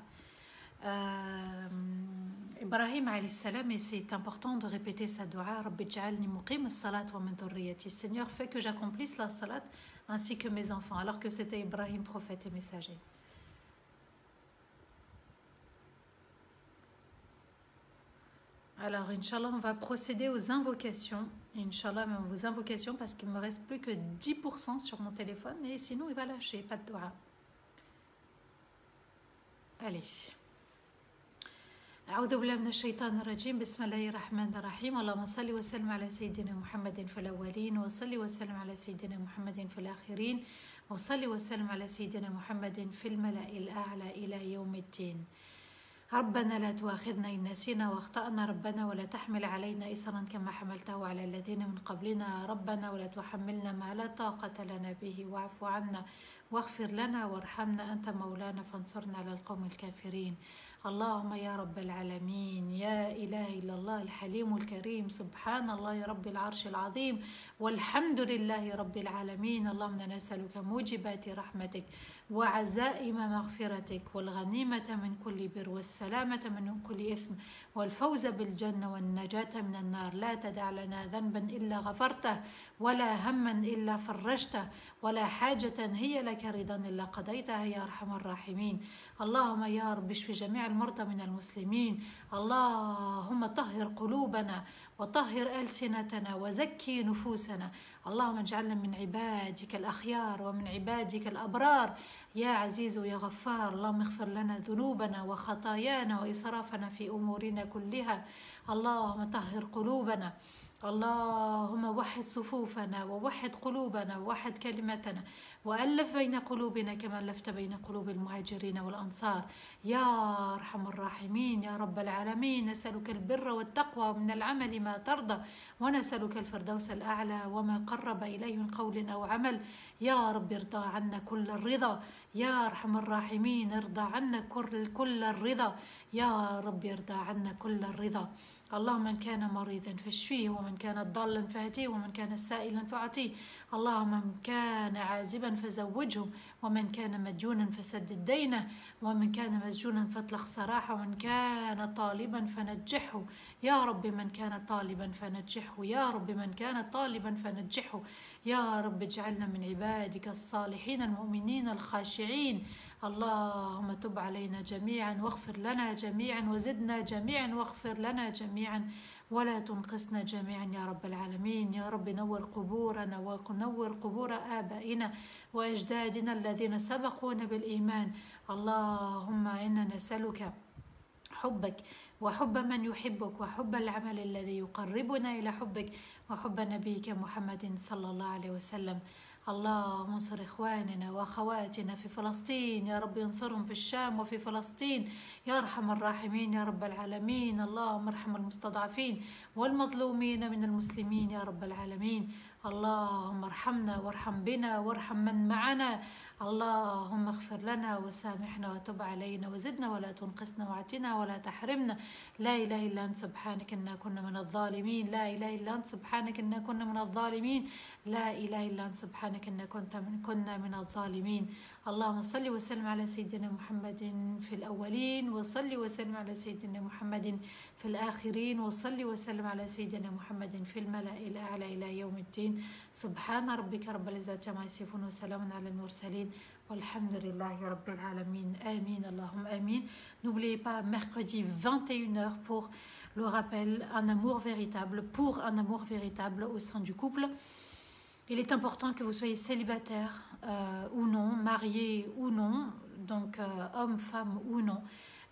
Ibrahim alayhi salam, et c'est important de répéter sa dua, Rabbi j'alni muqim as-salat wa min dhurriyyati. Seigneur, fais que j'accomplisse la salat ainsi que mes enfants, alors que c'était Ibrahim, prophète et messager. Alors, Inch'Allah, on va procéder aux invocations. Inch'Allah, même vos invocations, parce qu'il ne me reste plus que 10% sur mon téléphone, et sinon il va lâcher, pas de dua. Allez. أعوذ بالله من الشيطان الرجيم بسم الله الرحمن الرحيم اللهم صل وسلم على سيدنا محمد في الأولين وصل وسلم على سيدنا محمد في الآخرين وصل وسلم على سيدنا محمد في الملأ الأعلى إلى يوم الدين. ربنا لا تؤاخذنا إن نسينا واخطأنا ربنا ولا تحمل علينا إصرا كما حملته على الذين من قبلنا ربنا ولا تحملنا ما لا طاقة لنا به واعف عنا واغفر لنا وارحمنا أنت مولانا فانصرنا على القوم الكافرين. اللهم يا رب العالمين يا إله إلا الله الحليم الكريم سبحان الله رب العرش العظيم والحمد لله رب العالمين. اللهم نسألك موجبات رحمتك وعزائم مغفرتك والغنيمة من كل بر والسلامة من كل إثم والفوز بالجنة والنجاة من النار. لا تدع لنا ذنبا إلا غفرته ولا هما إلا فرجته ولا حاجة هي لك رضا إلا قضيتها يا أرحم الراحمين. اللهم يا رب اشف جميع المرضى من المسلمين. اللهم طهر قلوبنا وطهر ألسنتنا وزكي نفوسنا. اللهم اجعلنا من عبادك الأخيار ومن عبادك الأبرار يا عزيز يا غفار. اللهم اغفر لنا ذنوبنا وخطايانا وإسرافنا في أمورنا كلها. اللهم طهر قلوبنا. اللهم وحد صفوفنا ووحد قلوبنا ووحد كلمتنا وألف بين قلوبنا كما ألفت بين قلوب المهاجرين والأنصار يا أرحم الراحمين يا رب العالمين. نسألك البر والتقوى من العمل ما ترضى، ونسألك الفردوس الأعلى وما قرب إليه من قول أو عمل. يا رب ارضى عنا كل الرضا يا أرحم الراحمين. ارضى عنا كل الرضا يا رب، ارضى عنا كل الرضا. اللهم من كان مريضا فاشفيه، ومن كان ضالا فهديه، ومن كان سائلا فأعطيه. اللهم من كان عازبا فزوجه، ومن كان مديونا فسدد دينه، ومن كان مسجونا فاطلق سراحه، ومن كان طالبا فنجحه يا رب. من كان طالبا فنجحه يا رب، من كان طالبا فنجحه يا رب. اجعلنا من عبادك الصالحين المؤمنين الخاشعين. اللهم تب علينا جميعا واغفر لنا جميعا وزدنا جميعا واغفر لنا جميعا ولا تنقصنا جميعا يا رب العالمين. يا رب نور قبورنا ونور قبور آبائنا وأجدادنا الذين سبقونا بالإيمان. اللهم إنا نسألك حبك وحب من يحبك وحب العمل الذي يقربنا إلى حبك وحب نبيك محمد صلى الله عليه وسلم. اللهم انصر إخواننا وأخواتنا في فلسطين يا رب، انصرهم في الشام وفي فلسطين يا أرحم الراحمين يا رب العالمين. اللهم ارحم المستضعفين والمظلومين من المسلمين يا رب العالمين. اللهم ارحمنا وارحم بنا وارحم من معنا. اللهم اغفر لنا وسامحنا وتب علينا وزدنا ولا تنقصنا واعتنا ولا تحرمنا. لا إله إلا أنت سبحانك إنا كنا من الظالمين. لا إله إلا أنت سبحانك إنا كنا من الظالمين. لا إله إلا أنت سبحانك إنا كنا من الظالمين. اللهم صل وسلم على سيدنا محمد في الأولين، وصل وسلم على سيدنا محمد في الآخرين، وصل وسلم على سيدنا محمد في الملأ الأعلى إلى يوم الدين. سبحان ربك رب العزة عما يصفون وسلام على المرسلين والحمد لله رب العالمين. آمين اللهم آمين. N'oubliez pas, mercredi 21h pour le rappel, un amour véritable, pour un amour véritable au sein du couple. Il est important que vous soyez célibataire ou non, marié ou non, donc homme, femme ou non,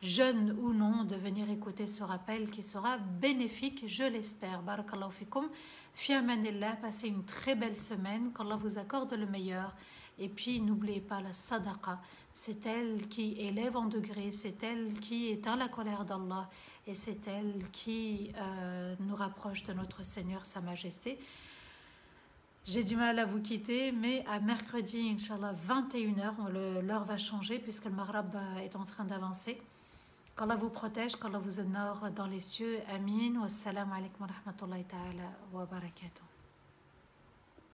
jeune ou non, de venir écouter ce rappel qui sera bénéfique, je l'espère. Barakallahu fikum, fi amanillah, passez une très belle semaine, qu'Allah vous accorde le meilleur. Et puis n'oubliez pas la sadaqa, c'est elle qui élève en degré, c'est elle qui éteint la colère d'Allah et c'est elle qui nous rapproche de notre Seigneur, Sa Majesté. J'ai du mal à vous quitter, mais à mercredi, Inch'Allah, 21h, l'heure va changer puisque le Maghreb est en train d'avancer. Qu'Allah vous protège, qu'Allah vous honore dans les cieux. Amin. Wassalamu alaikum wa rahmatullahi ta'ala wa barakatuh.